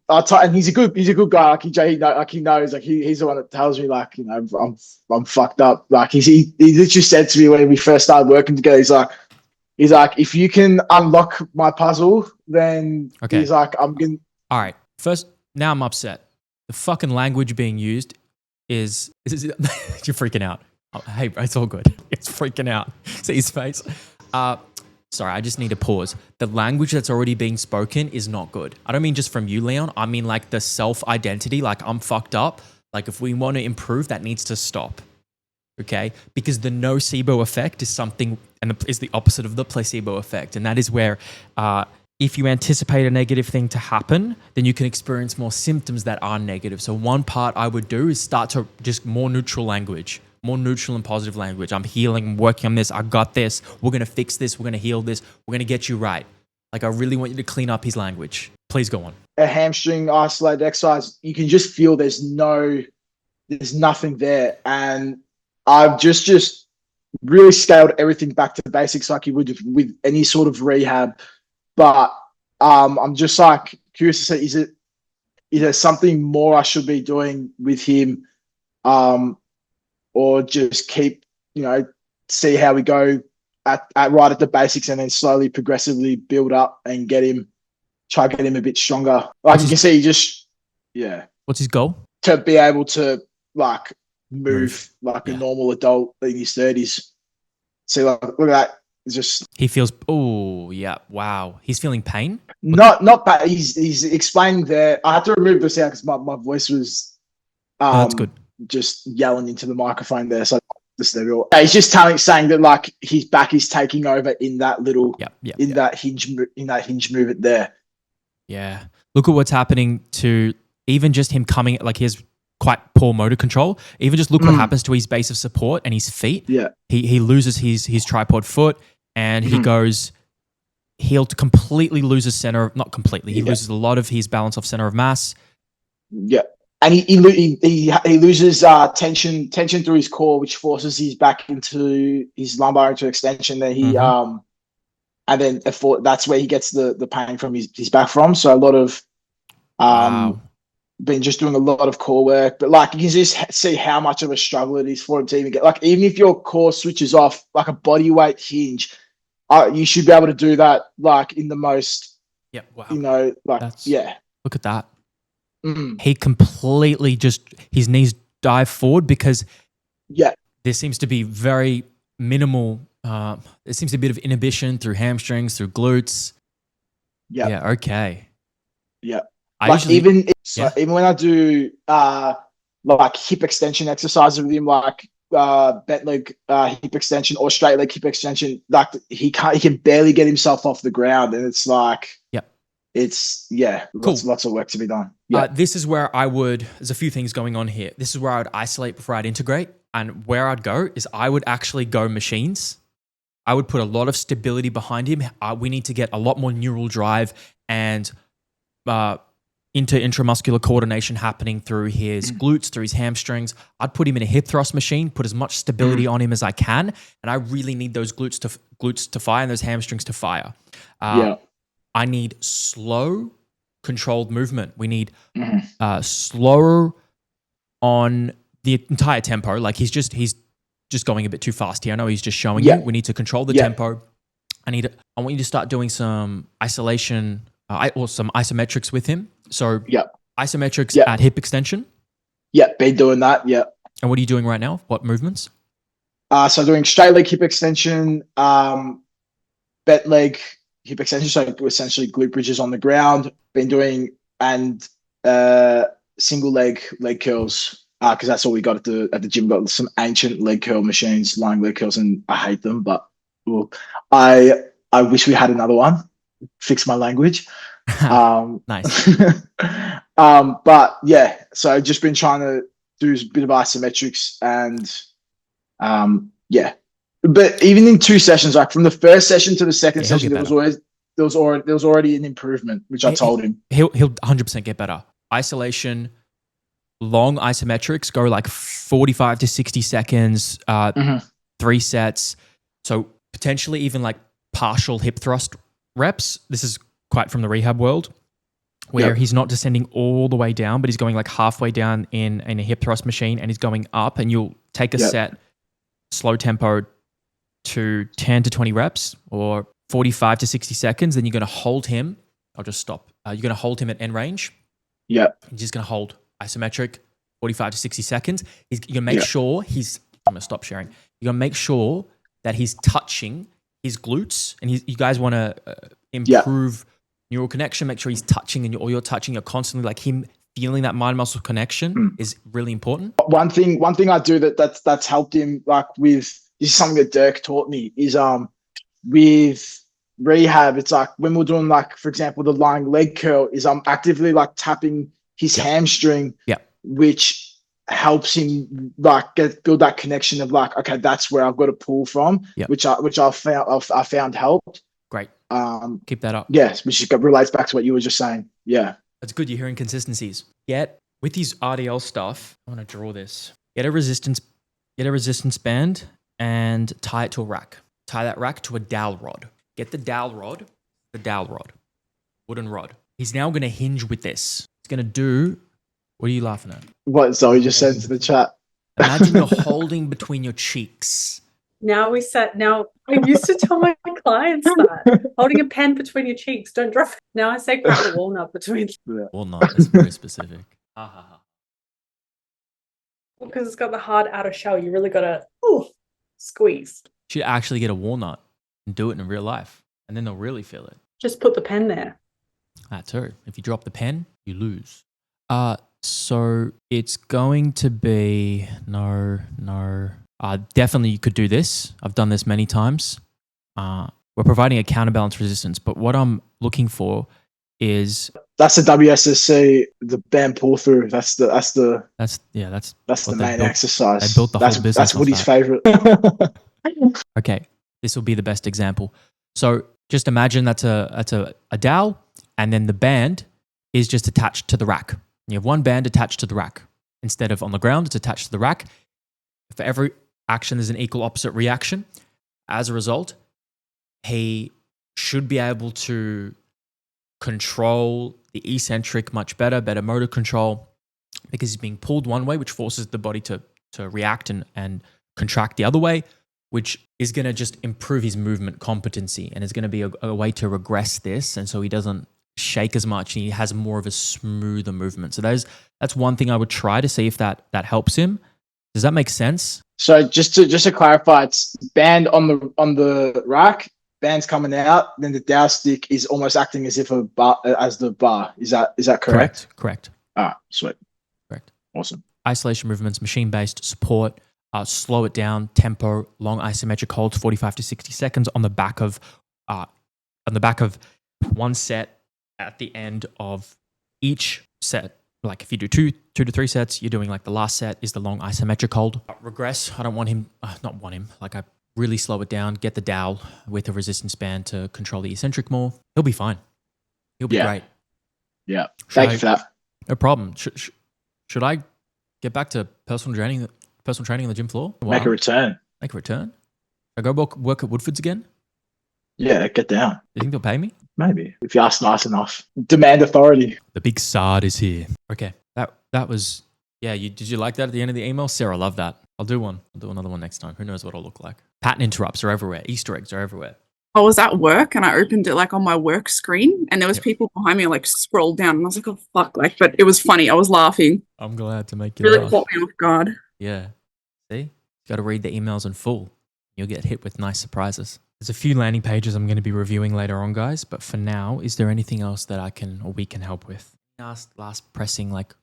he's a good guy. Like, he knows, like, he's the one that tells me, like, you know, I'm fucked up. Like, he literally said to me when we first started working together, he's like, if you can unlock my puzzle, then he's like, I'm gonna. All right. First, now I'm upset. The fucking language being used is you're freaking out. Oh, hey, bro, it's all good. It's freaking out. See his face. Sorry, I just need to pause. The language that's already being spoken is not good. I don't mean just from you, Leon. I mean like the self-identity, like I'm fucked up. Like if we want to improve, that needs to stop. Okay? Because the nocebo effect is something, and is the opposite of the placebo effect. And that is where if you anticipate a negative thing to happen, then you can experience more symptoms that are negative. So one part I would do is start to just more neutral language, more neutral and positive language. I'm healing, I'm working on this, I got this, we're going to fix this, we're going to heal this, we're going to get you right. Like, I really want you to clean up his language. Please go on. A hamstring isolated exercise, you can just feel there's nothing there. And I've just really scaled everything back to basics like you would with any sort of rehab. But I'm just like curious to say, is there something more I should be doing with him, or just keep, see how we go at right at the basics and then slowly, progressively build up and try to get him a bit stronger. Like, you can see, What's his goal? To be able to like move like a normal adult in his 30s. See, like, look at that. He feels, wow. He's feeling pain? Not bad. He's explaining there. I had to remove this out because my voice was that's good. Just yelling into the microphone there. So he's just saying that like his back is taking over in that little that hinge movement there. Yeah. Look at what's happening to even just him coming, like he has quite poor motor control. Even just look what happens to his base of support and his feet. Yeah. He loses his tripod foot and he goes he'll completely lose his not completely. He Yeah. loses a lot of his balance off center of mass. Yeah. And he loses tension through his core, which forces his back into his lumbar into extension. Then he and then that's where he gets the pain from his back from. So a lot of Wow. been just doing a lot of core work, but like you can just see how much of a struggle it is for him to even get, like, even if your core switches off like a body weight hinge, you should be able to do that like in the most, Yeah. Wow. you know, like Look at that. Mm. He completely just his knees dive forward because there seems to be very minimal. There seems to be a bit of inhibition through hamstrings, through glutes. Yeah. Okay. Yeah. Like even when I do like hip extension exercises with him, like bent leg hip extension or straight leg hip extension, like he can barely get himself off the ground, and it's like lots of work to be done. This is where there's a few things going on here. This is where I would isolate before I'd integrate, and where I'd go is I would actually go machines. I would put a lot of stability behind him. We need to get a lot more neural drive and intramuscular coordination happening through his glutes, through his hamstrings. I'd put him in a hip thrust machine, put as much stability on him as I can, and I really need those glutes to fire and those hamstrings to fire. I need slow, controlled movement. We need slower on the entire tempo. Like he's just going a bit too fast here. I know he's just showing you. We need to control the tempo. I want you to start doing some isolation or some isometrics with him. So isometrics at hip extension. Been doing that. And what are you doing right now? What movements? So doing straight leg hip extension, bent leg hip extension, so essentially glute bridges on the ground. Been doing and single leg curls because that's all we got at the gym. Got some ancient leg curl machines, lying leg curls, and I hate them. But I wish we had another one. Fix my language. Nice. But yeah, so I've just been trying to do a bit of isometrics and But even in 2 sessions, like from the first session to the second session, there was already an improvement, which I told him. He'll 100% get better. Isolation, long isometrics, go like 45 to 60 seconds, 3 sets. So potentially even like partial hip thrust reps. This is quite from the rehab world, where he's not descending all the way down, but he's going like halfway down in a hip thrust machine, and he's going up, and you'll take a set, slow tempo to 10 to 20 reps or 45 to 60 seconds. Then you're going to hold him. I'll just stop. You're going to hold him at end range. You're just going to hold isometric 45 to 60 seconds. You're going to make sure I'm going to stop sharing. You're going to make sure that he's touching his glutes, and you guys want to improve neural connection. Make sure he's touching, and you're touching. You're constantly like him feeling that mind muscle connection is really important. One thing I do that's helped him, like with, this is something that Dirk taught me, is with rehab, it's like when we're doing, like, for example, the lying leg curl, is I'm actively like tapping his hamstring, which helps him like build that connection of like, okay, that's where I've got to pull from, which I found helped. Great. Keep that up. Yes, which relates back to what you were just saying. Yeah. That's good. You're hearing consistencies. With these RDL stuff, I want to draw this. Get a resistance band and tie it to a rack. Tie that rack to a dowel rod. Get the dowel rod, wooden rod. He's now going to hinge with this. He's going to do, what are you laughing at? What Zoe just said to the chat. Imagine you're holding between your cheeks. Now I used to tell my clients that holding a pen between your cheeks, don't drop it. Now I say crack a walnut between. Walnut is very specific. Because it's got the hard outer shell, you really got to squeeze. You should actually get a walnut and do it in real life, and then they'll really feel it. Just put the pen there. That too. If you drop the pen, you lose. So it's going to be no. Definitely you could do this. I've done this many times. We're providing a counterbalance resistance, but what I'm looking for is that's the WSSC, the band pull through. That's the main exercise. They built the whole business. That's Woody's favorite. Okay, this will be the best example. So Just imagine that's a dowel, and then the band is just attached to the rack. You have one band attached to the rack. Instead of on the ground, it's attached to the rack. For every action, there's an equal opposite reaction. As a result, he should be able to control the eccentric much better motor control, because he's being pulled one way, which forces the body to react and contract the other way, which is going to just improve his movement competency, and is going to be a way to regress this, and so he doesn't shake as much and he has more of a smoother movement. So that's one thing I would try to see if that helps him. Does that make sense? So just to clarify, it's band on the rack, band's coming out, then the dowel stick is almost acting as if a bar, as the bar. Is that correct? Correct. Sweet. Correct. Awesome. Isolation movements, machine-based support, slow it down, tempo, long isometric holds, 45 to 60 seconds on the back of one set at the end of each set. Like if you do two to three sets, you're doing like the last set is the long isometric hold. Regress, I don't want him, like I really slow it down, get the dowel with a resistance band to control the eccentric more. He'll be fine. He'll be great. Yeah. Thank you for that. No problem. Should I get back to personal training on the gym floor? Make a return. Should I go work at Woodford's again? Yeah, get down. Do you think they'll pay me? Maybe, if you ask nice enough. Demand authority. The big Saad is here. Okay, that was, yeah, did you like that at the end of the email? Sarah loved that. I'll do another one next time. Who knows what it'll look like. Pattern interrupts are everywhere. Easter eggs are everywhere. I was at work and I opened it like on my work screen, and there was people behind me like scrolled down, and I was like, oh fuck, but it was funny. I was laughing. I'm glad to make you really laugh. Caught me off guard. Yeah. See? You got to read the emails in full. You'll get hit with nice surprises. There's a few landing pages I'm going to be reviewing later on, guys, but for now, is there anything else that we can help with? Last pressing, like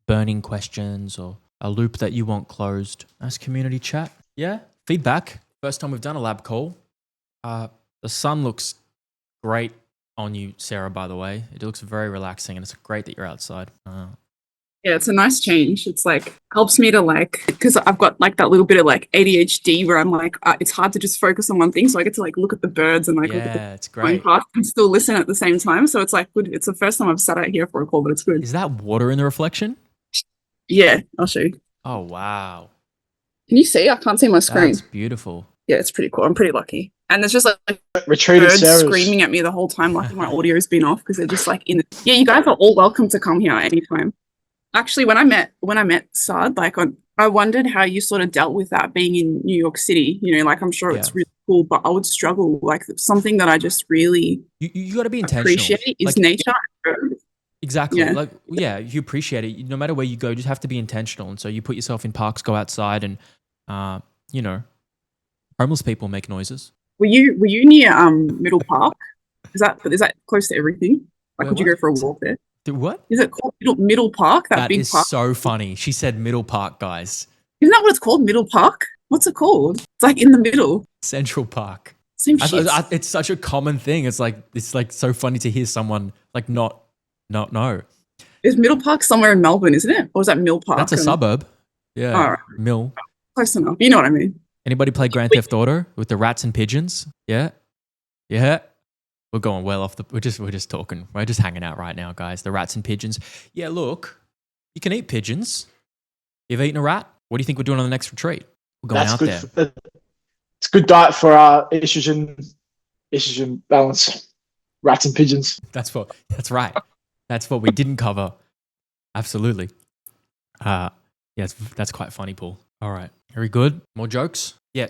burning questions or a loop that you want closed. Nice community chat. Yeah. Feedback. First time we've done a lab call. The sun looks great on you, Sarah, by the way. It looks very relaxing, and it's great that you're outside. Yeah, it's a nice change. It's like helps me to because I've got like that little bit of like ADHD where I'm like, it's hard to just focus on one thing. So I get to like look at the birds and look at the it's great. Path and still listen at the same time. So it's like good. It's the first time I've sat out here for a call, but it's good. Is that water in the reflection? Yeah, I'll show you. Oh, wow. Can you see? I can't see my screen. That's beautiful. Yeah, it's pretty cool. I'm pretty lucky. And there's just like retreated birds Sarah's screaming at me the whole time. Like my audio's been off because they're just like yeah, you guys are all welcome to come here anytime. Actually, when I met Saad, I wondered how you sort of dealt with that being in New York City. You know, like I'm sure it's really cool, but I would struggle. Like something that I just really you got to be intentional. Appreciate is nature. Exactly. Yeah. You appreciate it. No matter where you go, you just have to be intentional. And so you put yourself in parks, go outside, and homeless people make noises. Were you near Middle Park? Is that close to everything? Like, could you go for a walk there? What? Is it called Middle Park? That big is park? So funny. She said Middle Park, guys. Isn't that what it's called? Middle Park? What's it called? It's like in the middle. Central Park. Same shit. It's such a common thing. It's like so funny to hear someone like not know. Is Middle Park somewhere in Melbourne, isn't it? Or is that Mill Park? That's a suburb. Yeah. All right. Mill. Close enough. You know what I mean. Anybody play Grand Theft Auto with the rats and pigeons? Yeah. Yeah. We're going well off we're just talking. We're just hanging out right now, guys. The rats and pigeons. Yeah, look, you can eat pigeons. You've eaten a rat? What do you think we're doing on the next retreat? We're going out there. It's a good diet for our estrogen balance. Rats and pigeons. That's right. That's what we didn't cover. Absolutely. Yes, that's quite funny, Paul. All right. Very good. More jokes? Yeah,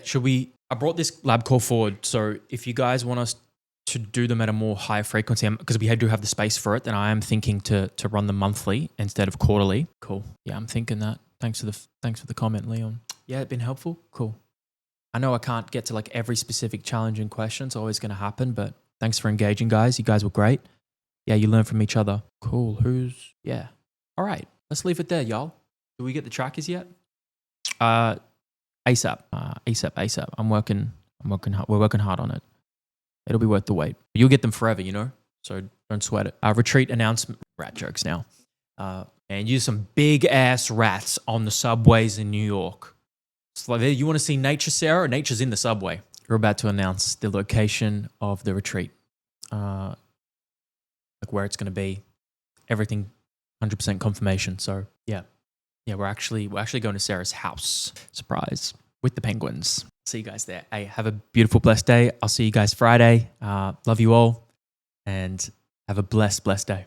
I brought this lab call forward, so if you guys want us to do them at a more high frequency, because we do have the space for it, then I am thinking to run them monthly instead of quarterly. Cool. Yeah, I'm thinking that. Thanks for the comment, Leon. Yeah, it's been helpful. Cool. I know I can't get to like every specific challenging question. It's always going to happen, but thanks for engaging, guys. You guys were great. Yeah, you learn from each other. Cool. Yeah. All right. Let's leave it there, y'all. Do we get the trackers yet? ASAP. I'm working hard. We're working hard on it. It'll be worth the wait. You'll get them forever, so don't sweat it. Retreat announcement. Rat jokes now. And use some big ass rats on the subways in New York. It's like, you want to see nature, Sarah? Nature's in the subway. We're about to announce the location of the retreat. like where it's going to be. Everything 100% confirmation. So yeah, we're actually going to Sarah's house. Surprise, with the penguins. See you guys there. Hey, have a beautiful, blessed day. I'll see you guys Friday. Love you all, and have a blessed day.